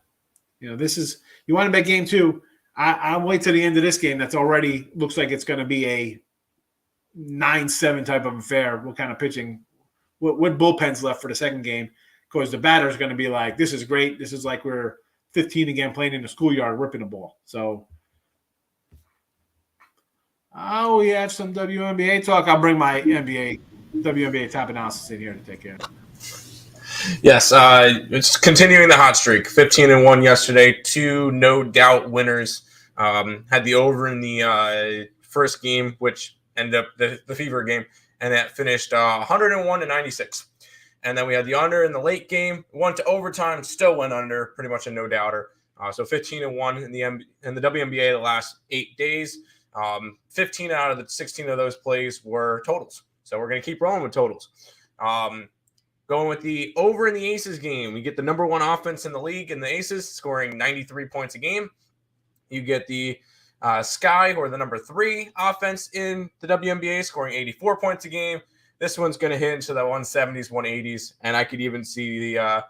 You want to bet game 2. I'll wait till the end of this game. That's already looks like it's going to be a 9-7 type of affair. What kind of pitching, what bullpen's left for the second game? Because the batter's going to be like, this is great. This is like we're 15 again playing in the schoolyard ripping the ball. So, we have some WNBA talk. I'll bring my WNBA top analysis in here to take care of it. Yes, it's continuing the hot streak. 15-1 yesterday. 2 no doubt winners. Had the over in the first game, which ended up the Fever game, and that finished 101-96. And then we had the under in the late game, went to overtime, still went under, pretty much a no doubter. So 15-1 in the WNBA the last 8 days. 15 out of the 16 of those plays were totals. So we're going to keep rolling with totals. Going with the over in the Aces game, we get the number 1 offense in the league in the Aces, scoring 93 points a game. You get the Sky, or the number 3 offense in the WNBA, scoring 84 points a game. This one's going to hit into the 170s, 180s, and I could even see the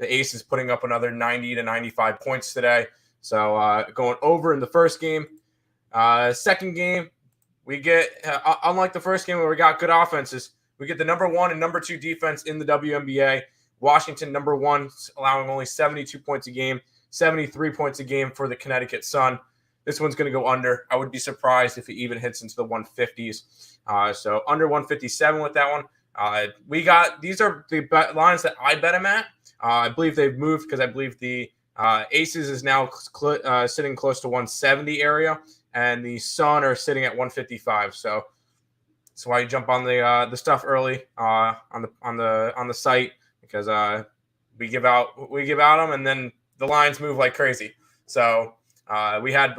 Aces putting up another 90 to 95 points today. So going over in the first game. Second game, we get, unlike the first game where we got good offenses, we get the number 1 and number 2 defense in the WNBA. Washington, number 1, allowing only 72 points a game, 73 points a game for the Connecticut Sun. This one's going to go under. I would be surprised if it even hits into the 150s. So under 157 with that one. These are the lines that I bet them at. I believe they've moved because I believe the Aces is now sitting close to 170 area, and the Sun are sitting at 155. So that's why you jump on the stuff early on the site, because we give out them, and then the lines move like crazy. So we had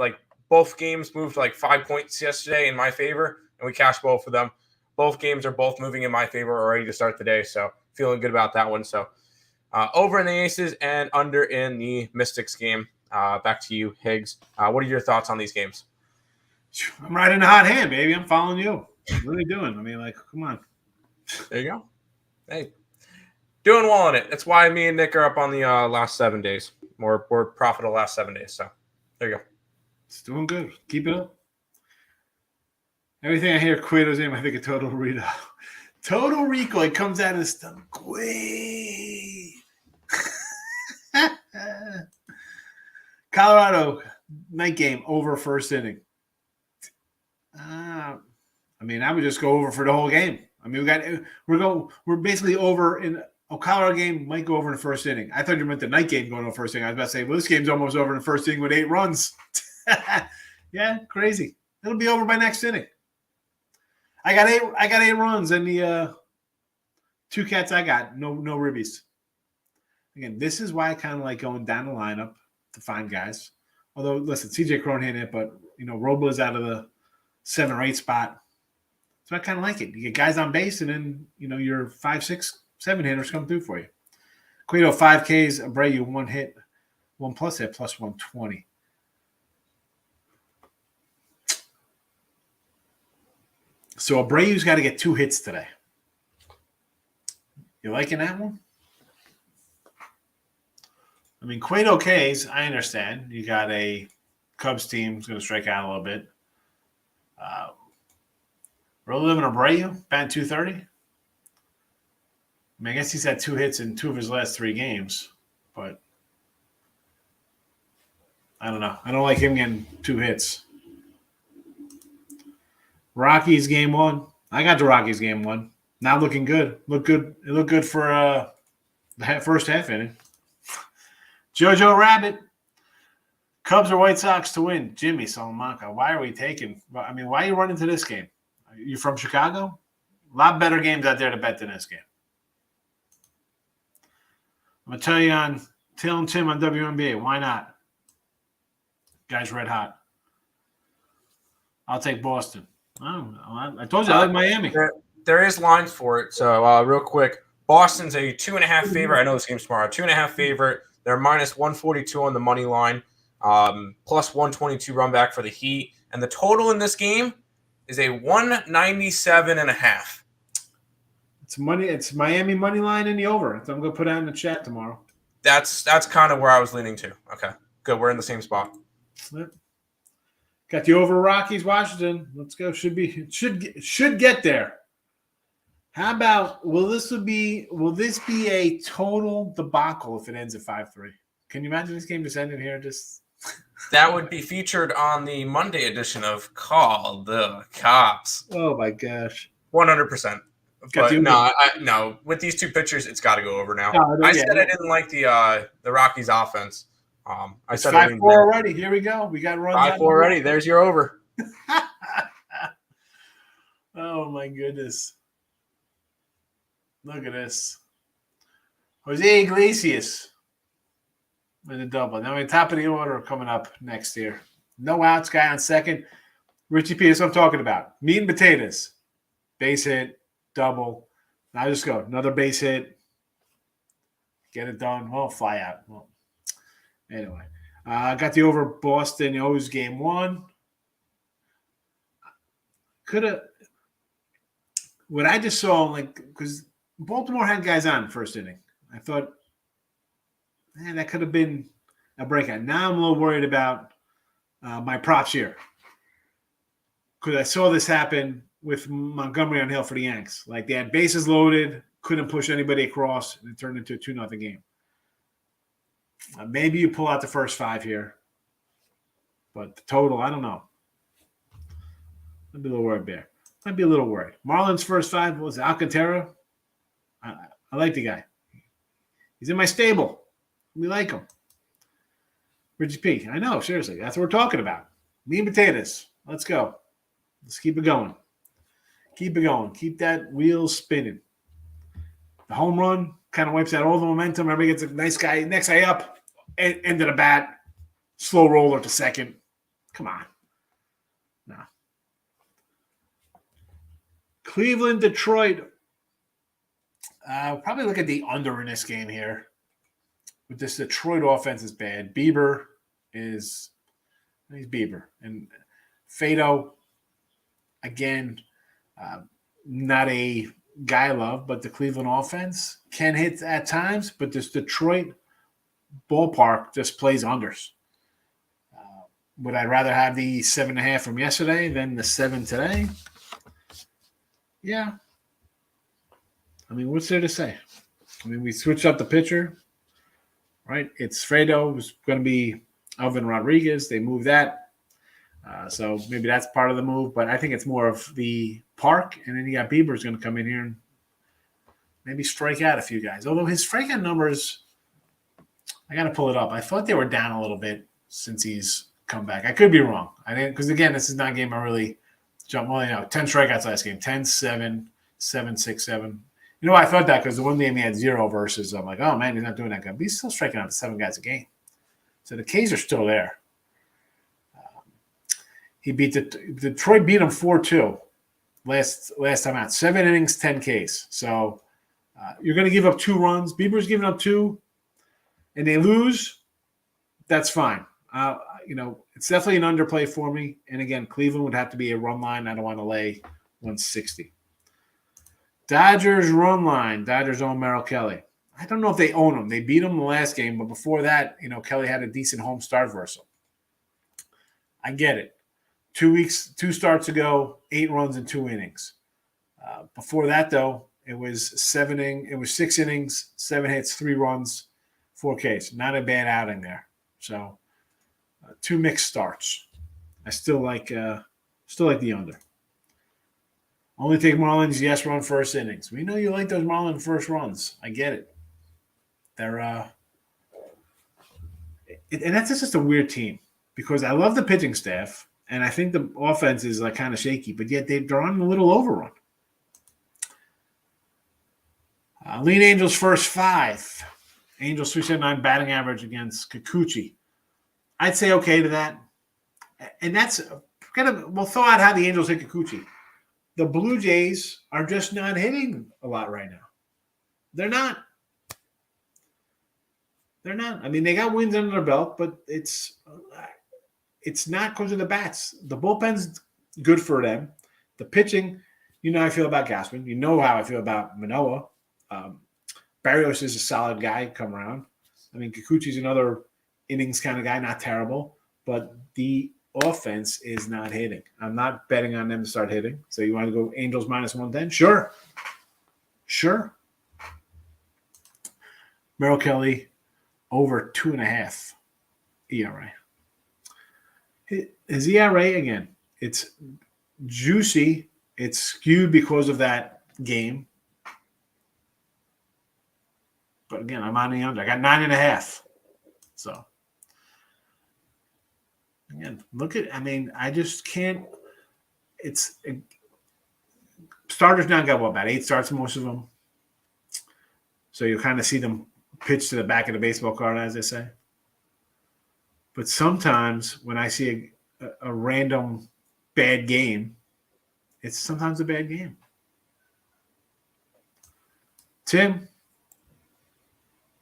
both games moved 5 points yesterday in my favor, and we cashed both of them. Both games are both moving in my favor already to start the day, so feeling good about that one. So over in the Aces and under in the Mystics game. Back to you, Higgs. What are your thoughts on these games? I'm riding a hot hand, baby. I'm following you. What are you doing? I mean, come on. There you go. Hey, doing well in it. That's why me and Nick are up on the last 7 days. We're profitable last 7 days. So there you go. It's doing good. Keep it up. Everything I hear Cueto's name, I think of Total Rico. Total Rico. It comes out of his stomach. Wait. Colorado night game over first inning. I would just go over for the whole game. I mean, we're basically over in a Colorado game. Might go over in the first inning. I thought you meant the night game going over first inning. I was about to say, well, this game's almost over in the first inning with 8 runs. Yeah, crazy. It'll be over by next inning. I got 8 runs, and the 2 cats I got no ribbies. Again, this is why I kind of like going down the lineup to find guys. Although, listen, CJ Cron hit it, but Robles out of the 7 or 8 spot. So I kind of like it. You get guys on base, and then your 5, 6, 7 hitters come through for you. Cueto 5 Ks, Abreu 1 hit, 1+ hit, plus 120. So Abreu's got to get 2 hits today. You liking that one? I mean, Cueto Ks, I understand. You got a Cubs team who's going to strike out a little bit. Really living Abreu, batting 230. I mean, I guess he's had 2 hits in 2 of his last 3 games, but I don't know. I don't like him getting 2 hits. Rockies game 1. I got the Rockies game 1. Not looking good. It looked good for the first half inning. Jojo Rabbit. Cubs or White Sox to win. Jimmy Salamanca. Why are we taking? I mean, why are you running to this game? Are you from Chicago? A lot better games out there to bet than this game. I'm going to tell you on Tail and Tim on WNBA. Why not? Guy's red hot. I'll take Boston. I told you I like Miami. There is lines for it. So real quick, Boston's a 2.5 favorite. I know this game's tomorrow. 2.5 favorite. They're minus 142 on the money line. Plus 122 run back for the Heat. And the total in this game is a 197.5. It's Miami money line in the over. So I'm going to put that in the chat tomorrow. That's kind of where I was leaning to. Okay, good. We're in the same spot. Yep. Got the over Rockies, Washington. Let's go. Should get there. How about will this be a total debacle if it ends at 5-3? Can you imagine this game just ending here? That would be featured on the Monday edition of Call the Cops. Oh my gosh. 100%. Got But the no, no. With these two pitchers, it's got to go over now. I said I didn't like the Rockies' offense. I said 5-4 already. Here we go. We got runs 5-4 already. There's your over. Oh my goodness! Look at this. Jose Iglesias with a double. Now, we're top of the order coming up next year. No outs, guy on second. Richie P, that's what I'm talking about. Meat and potatoes. Base hit, double. Now just go. Another base hit. Get it done. Well, fly out. Well, anyway. I got the over Boston O's game 1. Could have. What I just saw, because Baltimore had guys on first inning. I thought, man, that could have been a breakout. Now I'm a little worried about my props here. Because I saw this happen with Montgomery on Hill for the Yanks. Like, they had bases loaded, couldn't push anybody across, and it turned into a 2-0 game. Maybe you pull out the first 5 here. But the total, I don't know. I'd be a little worried there. I'd be a little worried. Marlins first 5 was Alcantara. I like the guy. He's in my stable. We like him. Richie P. I know, seriously. That's what we're talking about. Meat and potatoes. Let's go. Let's keep it going. Keep it going. Keep that wheel spinning. The home run kind of wipes out all the momentum. Everybody gets a nice guy, next guy up, end of the bat, slow roller to second. Come on. No. Cleveland, Detroit. Probably look at the under in this game here. With this Detroit offense is bad. He's Bieber. And Fado, again, not a guy I love, but the Cleveland offense can hit at times, but this Detroit ballpark just plays unders. Would I rather have the 7.5 from yesterday than the 7 today? Yeah. I mean, what's there to say? I mean, we switched up the pitcher, right? It's Fredo, who's going to be Alvin Rodriguez. They moved that. So maybe that's part of the move, but I think it's more of the park. And then you got Bieber's going to come in here and maybe strike out a few guys. Although his strikeout numbers, I got to pull it up. I thought they were down a little bit since he's come back. I could be wrong. I didn't, because again, this is not a game I really jump. Well, 10 strikeouts last game, 10, 7, 7, 6, 7. You know why I thought that? Because the one game he had 0 versus, I'm like, oh man, he's not doing that good. But he's still striking out 7 guys a game. So the K's are still there. He beat Detroit beat him 4-2 last time out. 7 innings, 10 Ks. So you're going to give up 2 runs. Bieber's giving up 2, and they lose. That's fine. It's definitely an underplay for me. And again, Cleveland would have to be a run line. I don't want to lay 160. Dodgers run line. Dodgers own Merrill Kelly. I don't know if they own him. They beat him the last game, but before that, Kelly had a decent home start versus him. I get it. 2 starts ago, 8 runs in 2 innings. Before that, though, it was 6 innings, 7 hits, 3 runs, 4 Ks. Not a bad outing there. So 2 mixed starts. I still like the under. Only take Marlins, yes, run first innings. We know you like those Marlins first runs. I get it. They're and that's just a weird team because I love the pitching staff and I think the offense is like kind of shaky, but yet they're on a little overrun. Lean Angels first 5. Angels 379 batting average against Kikuchi. I'd say okay to that. And that's we'll throw out how the Angels hit Kikuchi. The Blue Jays are just not hitting a lot right now. They're not. I mean, they got wins under their belt, but it's not because of the bats. The bullpen's good for them. The pitching, how I feel about Gassman. You know how I feel about Manoah. Barrios is a solid guy come around. I mean, Kikuchi's another innings kind of guy, not terrible, but the offense is not hitting. I'm not betting on them to start hitting. So you want to go Angels minus 110? Sure. Merrill Kelly over 2.5 ERA. His ERA, again, it's juicy. It's skewed because of that game. But again, I'm on the under. I got 9.5. So again, I just can't. Starters now got about 8 starts, most of them. So you kind of see them pitch to the back of the baseball card, as they say. But sometimes when I see a random bad game, it's sometimes a bad game. Tim?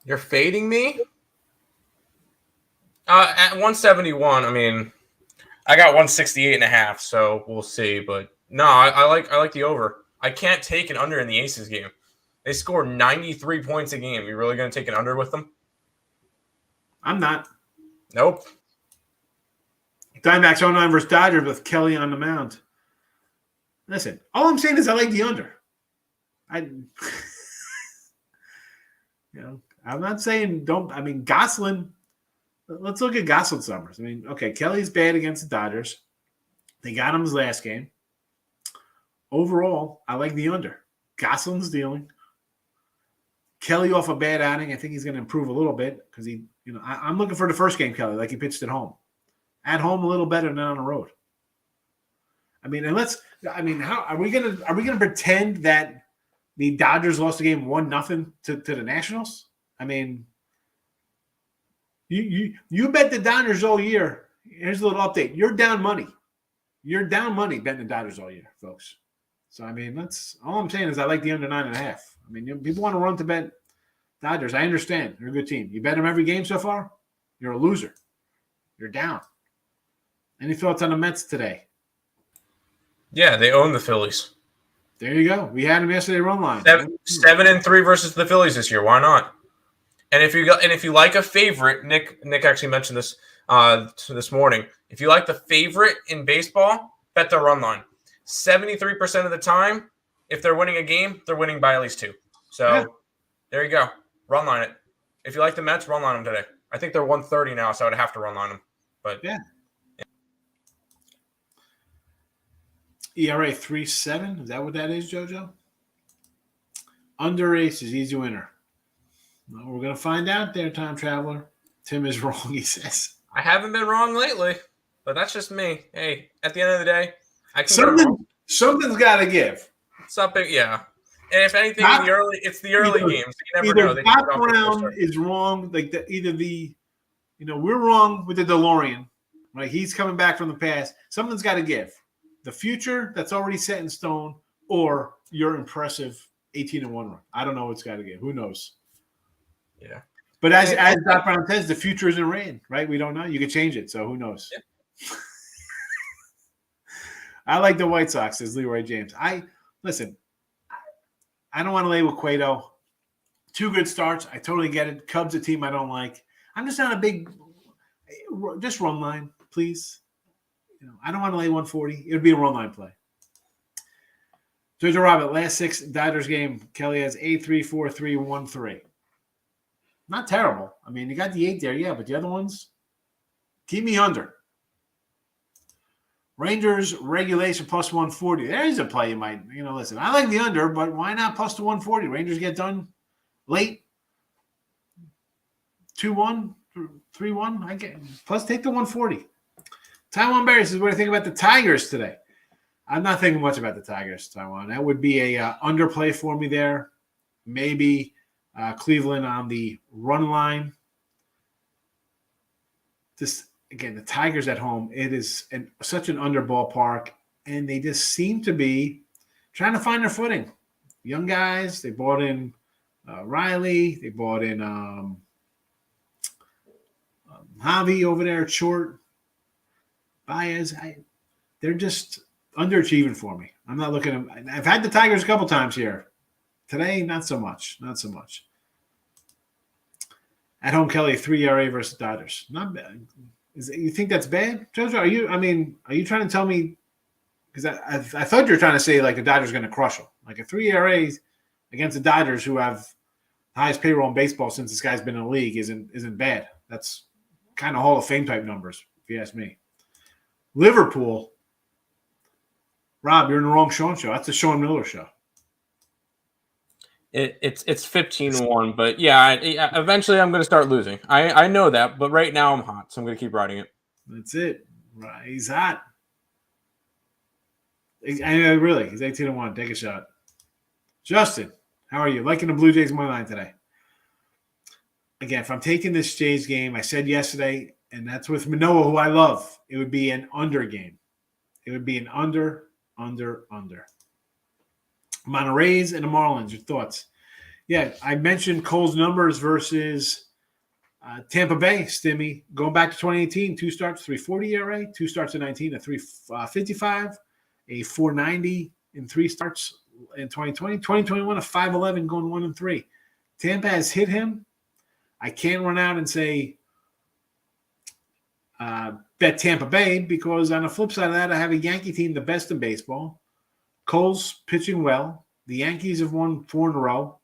You're fading me? At 171, I mean, I got 168.5, so we'll see. But no, I like the over. I can't take an under in the Aces game. They score 93 points a game. You really going to take an under with them? I'm not. Nope. Diamondbacks 09 versus Dodgers with Kelly on the mound. Listen, all I'm saying is I like the under. I'm not saying don't. I mean, Gosselin. Let's look at Gosselin's numbers. I mean, okay, Kelly's bad against the Dodgers. They got him his last game. Overall, I like the under. Gosselin's dealing. Kelly off a bad outing. I think he's going to improve a little bit because I'm looking for the first game, Kelly, like he pitched at home. At home, a little better than on the road. I mean, how are we gonna pretend that the Dodgers lost the game 1-0 to the Nationals? I mean, you bet the Dodgers all year. Here's a little update. You're down money. You're down money betting the Dodgers all year, folks. So I mean, that's all I'm saying is I like the under 9.5. I mean, people want to run to bet Dodgers. I understand. They're a good team. You bet them every game so far. You're a loser. You're down. Any thoughts on the Mets today? Yeah, they own the Phillies. There you go. We had them yesterday. Run line 7-3 versus the Phillies this year. Why not? And if you like a favorite, Nick actually mentioned this this morning. If you like the favorite in baseball, bet the run line. 73% of the time, if they're winning a game, they're winning by at least 2. So There you go. Run line it. If you like the Mets, run line them today. I think they're 130 now, so I'd have to run line them. But yeah. ERA 3.7. Is that what that is, JoJo? Under Aces, easy winner. Well, we're going to find out there, time traveler. Tim is wrong, he says. I haven't been wrong lately, but that's just me. Hey, at the end of the day, I can something's got to give. Something, yeah. And if anything, it's the early games. You never know. Doc Brown is wrong. Like we're wrong with the DeLorean. Right, he's coming back from the past. Something's got to give. The future that's already set in stone, or your impressive 18-1 run. I don't know what's got to give. Who knows? Yeah. But as Doc Brown says, the future is in rain, right? We don't know. You could change it, so who knows? Yeah. I like the White Sox, says Leroy James. I don't want to lay with Cueto. 2 good starts. I totally get it. Cubs, a team I don't like. I'm just not a big – just run line, please. I don't want to lay 140. It would be a run line play. Jojo Robert, last 6 Dodgers game, Kelly has 8-3, 4-3, 1-3. Not terrible. I mean, you got the 8 there, yeah, but the other ones, keep me under. Rangers regulation plus 140. There's a play you might, listen. I like the under, but why not plus the 140? Rangers get done late. 2-1, 3-1. I get plus take the 140. Taiwan Barry says, what do you think about the Tigers today? I'm not thinking much about the Tigers, Taiwan. That would be a underplay for me there. Maybe Cleveland on the run line. Again, the Tigers at home, it is such an under ballpark, and they just seem to be trying to find their footing. Young guys, they brought in Riley. They brought in Javi over there at short. Baez, they're just underachieving for me. I'm not looking at – I've had the Tigers a couple times here. Today, not so much. Not so much. At home, Kelly, 3 ERA versus Dodgers. Not bad. You think that's bad, Jojo? Are you trying to tell me – because I thought you were trying to say, like, the Dodgers are going to crush them. Like, a 3 ERA against the Dodgers, who have the highest payroll in baseball since this guy's been in the league, isn't bad. That's kind of Hall of Fame type numbers, if you ask me. Liverpool, Rob, you're in the wrong Sean show. That's the Sean Miller show. It's 15-1, but yeah, eventually I'm going to start losing. I know that, but right now I'm hot, so I'm going to keep riding it. That's it. Right. He's hot. I know, really. He's 18-1. Take a shot. Justin, how are you? Liking the Blue Jays money line today? Again, if I'm taking this Jays game, I said yesterday, and that's with Manoah, who I love, it would be an under game. It would be an under. I'm on the Rays and the Marlins. Your thoughts? Yeah, I mentioned Cole's numbers versus Tampa Bay, Stimmy. Going back to 2018, 2 starts, 3.40 ERA, 2 starts in 19, a 3.55, a 4.90 in 3 starts in 2020. 2021, a 5.11 going 1-3. Tampa has hit him. I can't run out and say bet Tampa Bay because on the flip side of that, I have a Yankee team, the best in baseball. Cole's pitching well. The Yankees have won 4 in a row.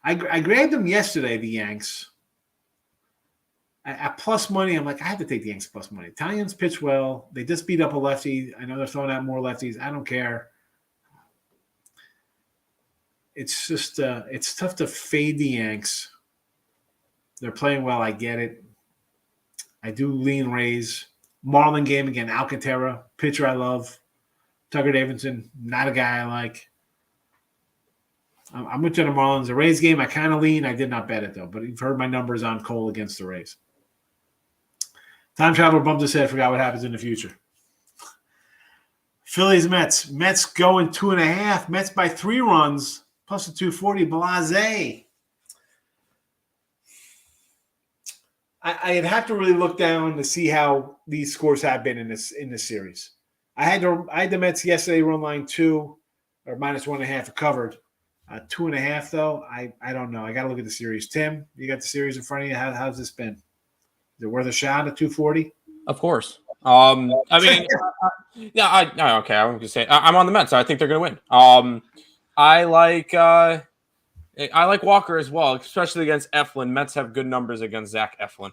I grabbed them yesterday, the Yanks. At plus money, I'm like, I have to take the Yanks plus money. Italians pitch well. They just beat up a lefty. I know they're throwing out more lefties. I don't care. It's just it's tough to fade the Yanks. They're playing well. I get it. I do lean Rays. Marlin game again. Alcantara, pitcher I love. Tucker Davidson, not a guy I like. I'm with you on the Marlins. The Rays game, I kind of lean. I did not bet it, though. But you've heard my numbers on Cole against the Rays. Time traveler bumped his head. Forgot what happens in the future. Phillies, Mets. Mets going 2.5. Mets by 3 runs. Plus a 240. Blase. I'd have to really look down to see how these scores have been in this series. I had the Mets yesterday run line 2 or minus 1.5 covered. 2.5 though. I don't know. I got to look at the series. Tim, you got the series in front of you. How's this been? Is it worth a shot at 240? Of course. I mean, yeah. Okay. I'm gonna say I'm on the Mets. I think they're gonna win. I like Walker as well, especially against Eflin. Mets have good numbers against Zach Eflin.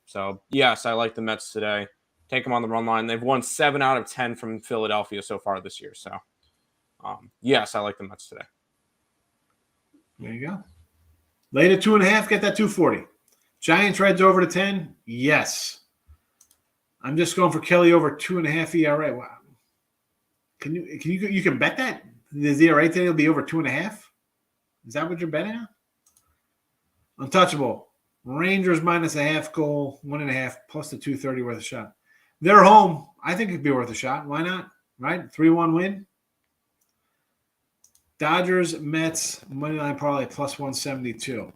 So yes, I like the Mets today. Take them on the run line. They've won 7 out of 10 from Philadelphia so far this year. So yes, I like the Mets today. There you go. Late at 2.5, get that 240. Giants Reds over to 10. Yes. I'm just going for Kelly over 2.5 ERA. Wow. You can bet that? The ERA today will be over 2.5? Is that what you're betting on? Untouchable. Rangers minus a half goal, 1.5 plus the 230 worth a shot. They're home. I think it'd be worth a shot. Why not? Right? 3-1 win. Dodgers, Mets, moneyline parlay plus 172.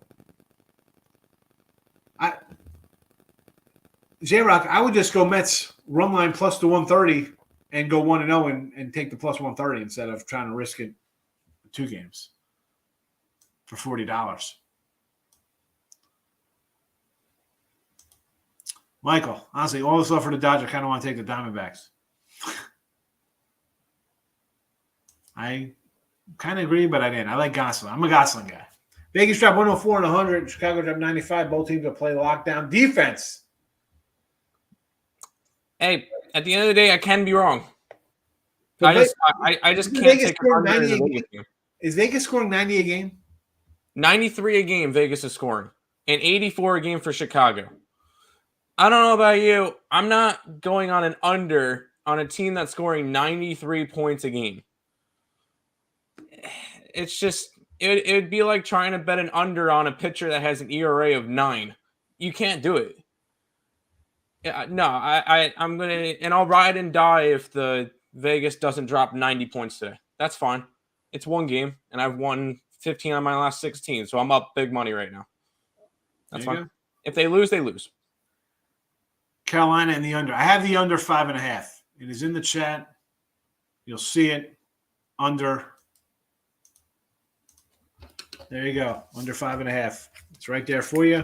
J-Rock, I would just go Mets run line plus the 130 and go 1-0 and take the plus 130 instead of trying to risk it 2 games for $40. Michael, honestly, all this stuff for the Dodgers, I kind of want to take the Diamondbacks. I kind of agree, but I didn't. I like Gosselin. I'm a Gosselin guy. Vegas dropped 104 and 100. Chicago dropped 95. Both teams will play lockdown defense. Hey, at the end of the day, I can be wrong. I just can't take an under in the Vegas game. Is Vegas scoring 90 a game? 93 a game Vegas is scoring, and 84 a game for Chicago. I don't know about you. I'm not going on an under on a team that's scoring 93 points a game. It's just it would be like trying to bet an under on a pitcher that has an ERA of 9. You can't do it. No, I'm gonna, and I'll ride and die if the Vegas doesn't drop 90 points today. That's fine. It's one game, and I've won 15 on my last 16, so I'm up big money right now. That's fine. Go. If they lose, they lose. Carolina and the under. I have the under 5.5. It is in the chat. You'll see it. Under. There you go. Under 5.5. It's right there for you.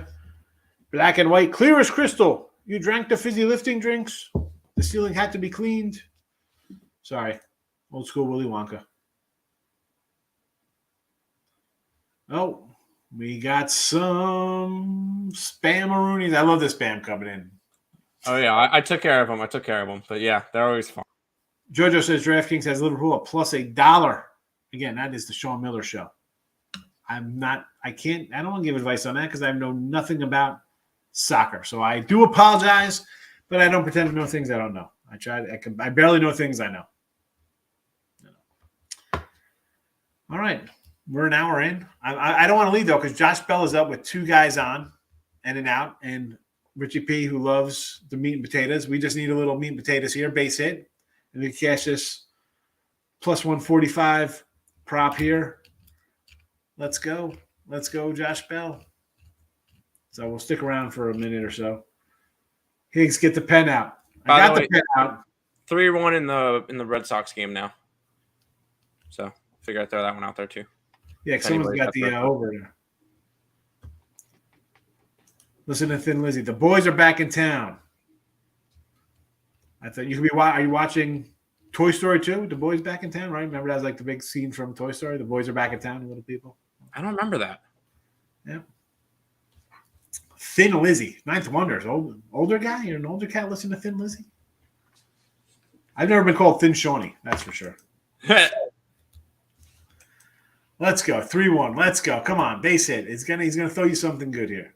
Black and white, clear as crystal. You drank the fizzy lifting drinks. The ceiling had to be cleaned. Sorry. Old school Willy Wonka. Oh, we got some spam-a-roonies. I love this spam coming in. Oh, yeah. I took care of them. But, yeah, they're always fun. Jojo says DraftKings has Liverpool at plus $1. again, that is the Sean Miller Show. I don't want to give advice on that because I know nothing about soccer. So I do apologize, but I don't pretend to know things I don't know. I barely know things I know. All right. We're an hour in. I don't want to leave, though, because Josh Bell is up with two guys on and an out, and Richie P, who loves the meat and potatoes. We just need a little meat and potatoes here, base hit, and we cash this plus 145 prop here. Let's go. Let's go, Josh Bell. So we'll stick around for a minute or so. Higgs, get the pen out. I got the pen out. 3-1 in the Red Sox game now. So figure I'd throw that one out there too. Yeah, someone's got the over there. Listen to Thin Lizzy. The boys are back in town. I thought you could be. Are you watching Toy Story 2? The boys back in town, right? Remember that was like the big scene from Toy Story. The boys are back in town, little people. I don't remember that. Yeah. Thin Lizzy, Ninth Wonders. Older guy? You're an older cat listening to Thin Lizzy? I've never been called Thin Shawnee, that's for sure. Let's go. 3-1. Let's go. Come on. Base hit. He's gonna throw you something good here.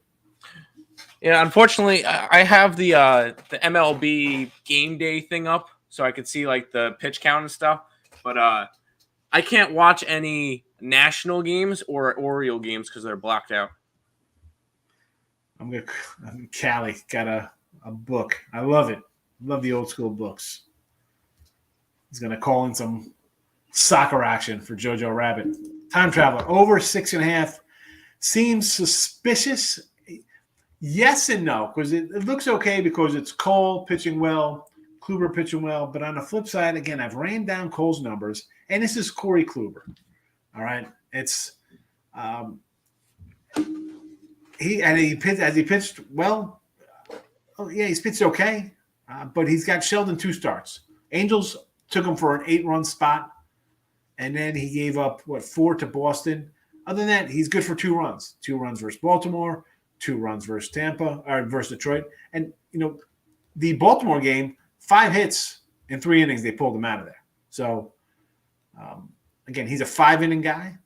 Yeah, unfortunately, I have the MLB game day thing up so I could see like the pitch count and stuff. But I can't watch any national games or Oriole games because they're blacked out. Callie got a book. I love it. Love the old school books. He's gonna call in some soccer action for Jojo Rabbit. Time Traveler over 6.5 seems suspicious. Yes and no, because it looks okay because it's Cole pitching well, Kluber pitching well. But on the flip side, again, I've ran down Cole's numbers, and this is Corey Kluber. All right, it's he pitched well. Oh yeah, he's pitched okay, but he's got Sheldon 2 starts. Angels took him for an 8-run spot, and then he gave up 4 to Boston. Other than that, he's good for 2 runs. 2 runs versus Baltimore, 2 runs versus Tampa or versus Detroit. And the Baltimore game, 5 hits in 3 innings, they pulled him out of there. So again, he's a 5-inning guy.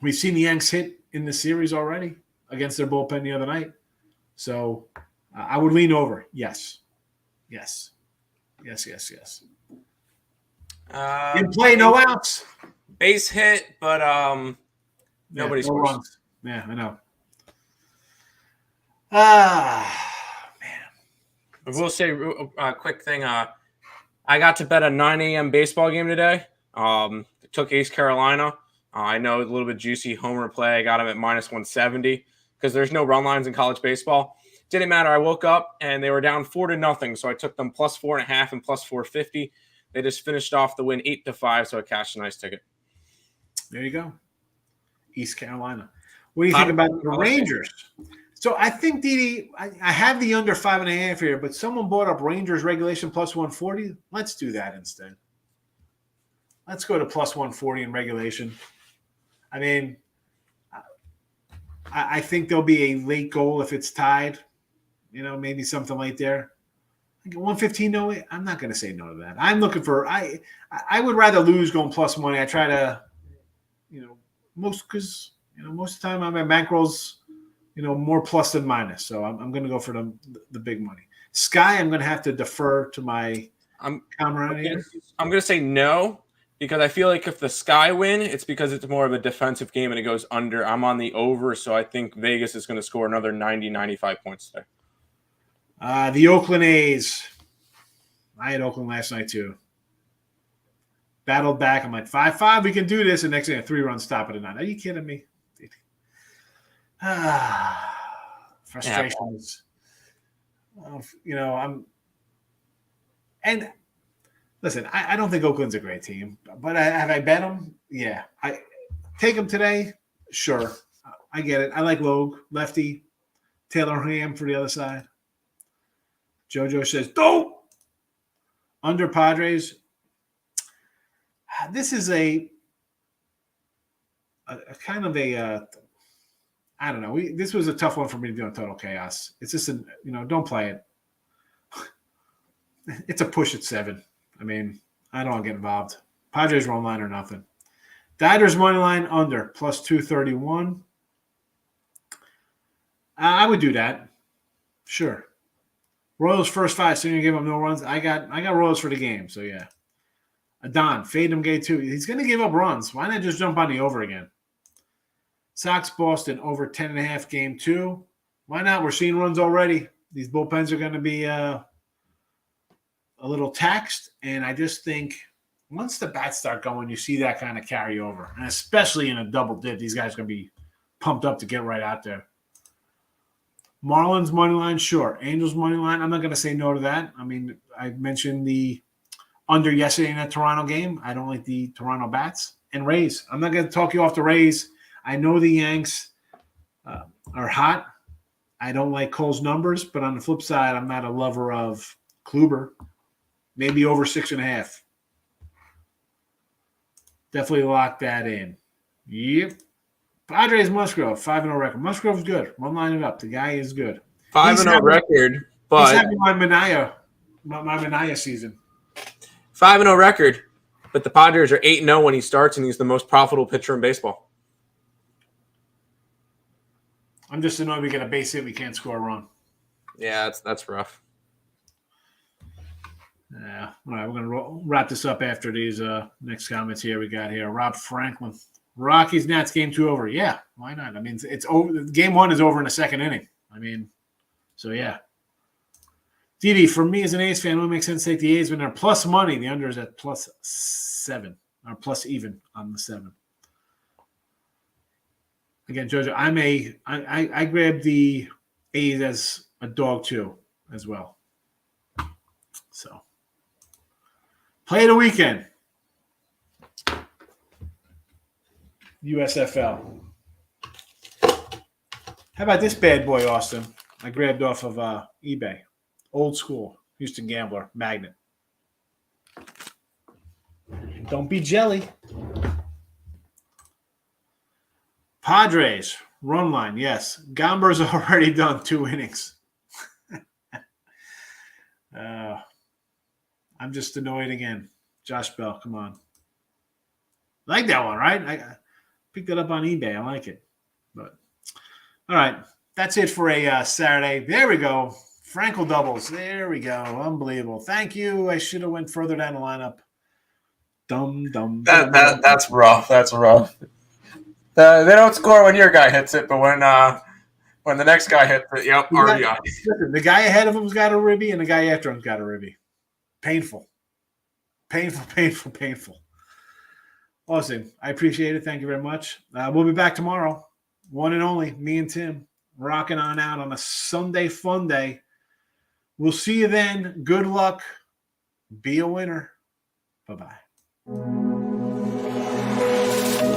We've seen the Yanks hit in the series already against their bullpen the other night. So I would lean over. Yes. In play, no outs. Base hit, but nobody scores. Runs. Yeah, I know. Man. I will say a quick thing. I got to bet a 9 a.m. baseball game today. Took East Carolina. I know it's a little bit juicy homer play. I got him at minus 170 because there's no run lines in college baseball. Didn't matter. I woke up and they were down 4-0, so I took them plus 4.5 and plus 450. They just finished off the win 8-5, so I cashed a nice ticket. There you go. East Carolina. What do you think about the Rangers? So I think, Didi, I have the under 5.5 here, but someone brought up Rangers regulation plus 140. Let's do that instead. Let's go to plus 140 in regulation. I mean, I think there'll be a late goal if it's tied. Maybe something late there. 115, no way. I'm not going to say no to that. I'm looking for. I would rather lose going plus money. I try to, most of the time I'm at bankrolls, more plus than minus. So I'm going to go for the big money. Sky, I'm going to have to defer to my camera here. I'm going to say no because I feel like if the Sky win, it's because it's more of a defensive game and it goes under. I'm on the over, so I think Vegas is going to score another 90, 95 points today. The Oakland A's. I had Oakland last night too. Battled back. I'm like 5-5. We can do this. And next thing, a 3-run stop at a 9. Are you kidding me? Frustrations. And listen. I don't think Oakland's a great team, but have I bet them? Yeah. I take them today. Sure, I get it. I like Logue, lefty, Taylor Ham for the other side. Jojo says, "Don't." Under Padres. This is a kind of a I don't know. This was a tough one for me to do on Total Chaos. It's just don't play it. It's a push at 7. I mean, I don't want to get involved. Padres run line or nothing. Dodgers money line under plus 231. I would do that. Sure. Royals first 5, so you're gonna give them no runs. I got Royals for the game, so yeah. Don, fade him game 2. He's gonna give up runs. Why not just jump on the over again? Sox Boston over 10.5 game 2. Why not? We're seeing runs already. These bullpens are gonna be a little taxed, and I just think once the bats start going, you see that kind of carry over, and especially in a double dip, these guys are gonna be pumped up to get right out there. Marlins money line, sure. Angels money line, I'm not going to say no to that. I mean, I mentioned the under yesterday in that Toronto game. I don't like the Toronto bats. And Rays. I'm not going to talk you off the Rays. I know the Yanks are hot. I don't like Cole's numbers, but on the flip side, I'm not a lover of Kluber. Maybe over 6.5. Definitely lock that in. Yep. Padres Musgrove, 5-0 record. Musgrove's good. One line it up. The guy is good. 5-0 record, but he's having my Mania season. 5-0 record, but the Padres are 8-0 when he starts, and he's the most profitable pitcher in baseball. I'm just annoyed we get a base hit. We can't score a run. Yeah, that's rough. Yeah. All right, we're going to wrap this up after these next comments here we got here. Rob Franklin. Rockies Nats game 2 over. Yeah, why not? I mean, it's over. Game 1 is over in the second inning. I mean, so yeah. DD, for me as an A's fan, it would make sense to take the A's when they're plus money. The under is at plus 7 or plus even on the 7. Again, Jojo, I grabbed the A's as a dog too as well. So play of the weekend. USFL. How about this bad boy, Austin? I grabbed off of eBay. Old school. Houston Gambler. Magnet. Don't be jelly. Padres. Run line. Yes. Gomber's already done 2 innings. I'm just annoyed again. Josh Bell, come on. Like that one, right? I picked it up on eBay. I like it. But all right, that's it for a Saturday. There we go. Frankel doubles. There we go. Unbelievable. Thank you. I should have went further down the lineup. Dumb. That's rough. That's rough. They don't score when your guy hits it, but when the next guy hits it, yep, RBI. Listen, the guy ahead of him's got a ribby, and the guy after him's got a ribby. Painful. Awesome. I appreciate it. Thank you very much. We'll be back tomorrow. One and only, me and Tim, rocking on out on a Sunday fun day. We'll see you then. Good luck. Be a winner. Bye-bye.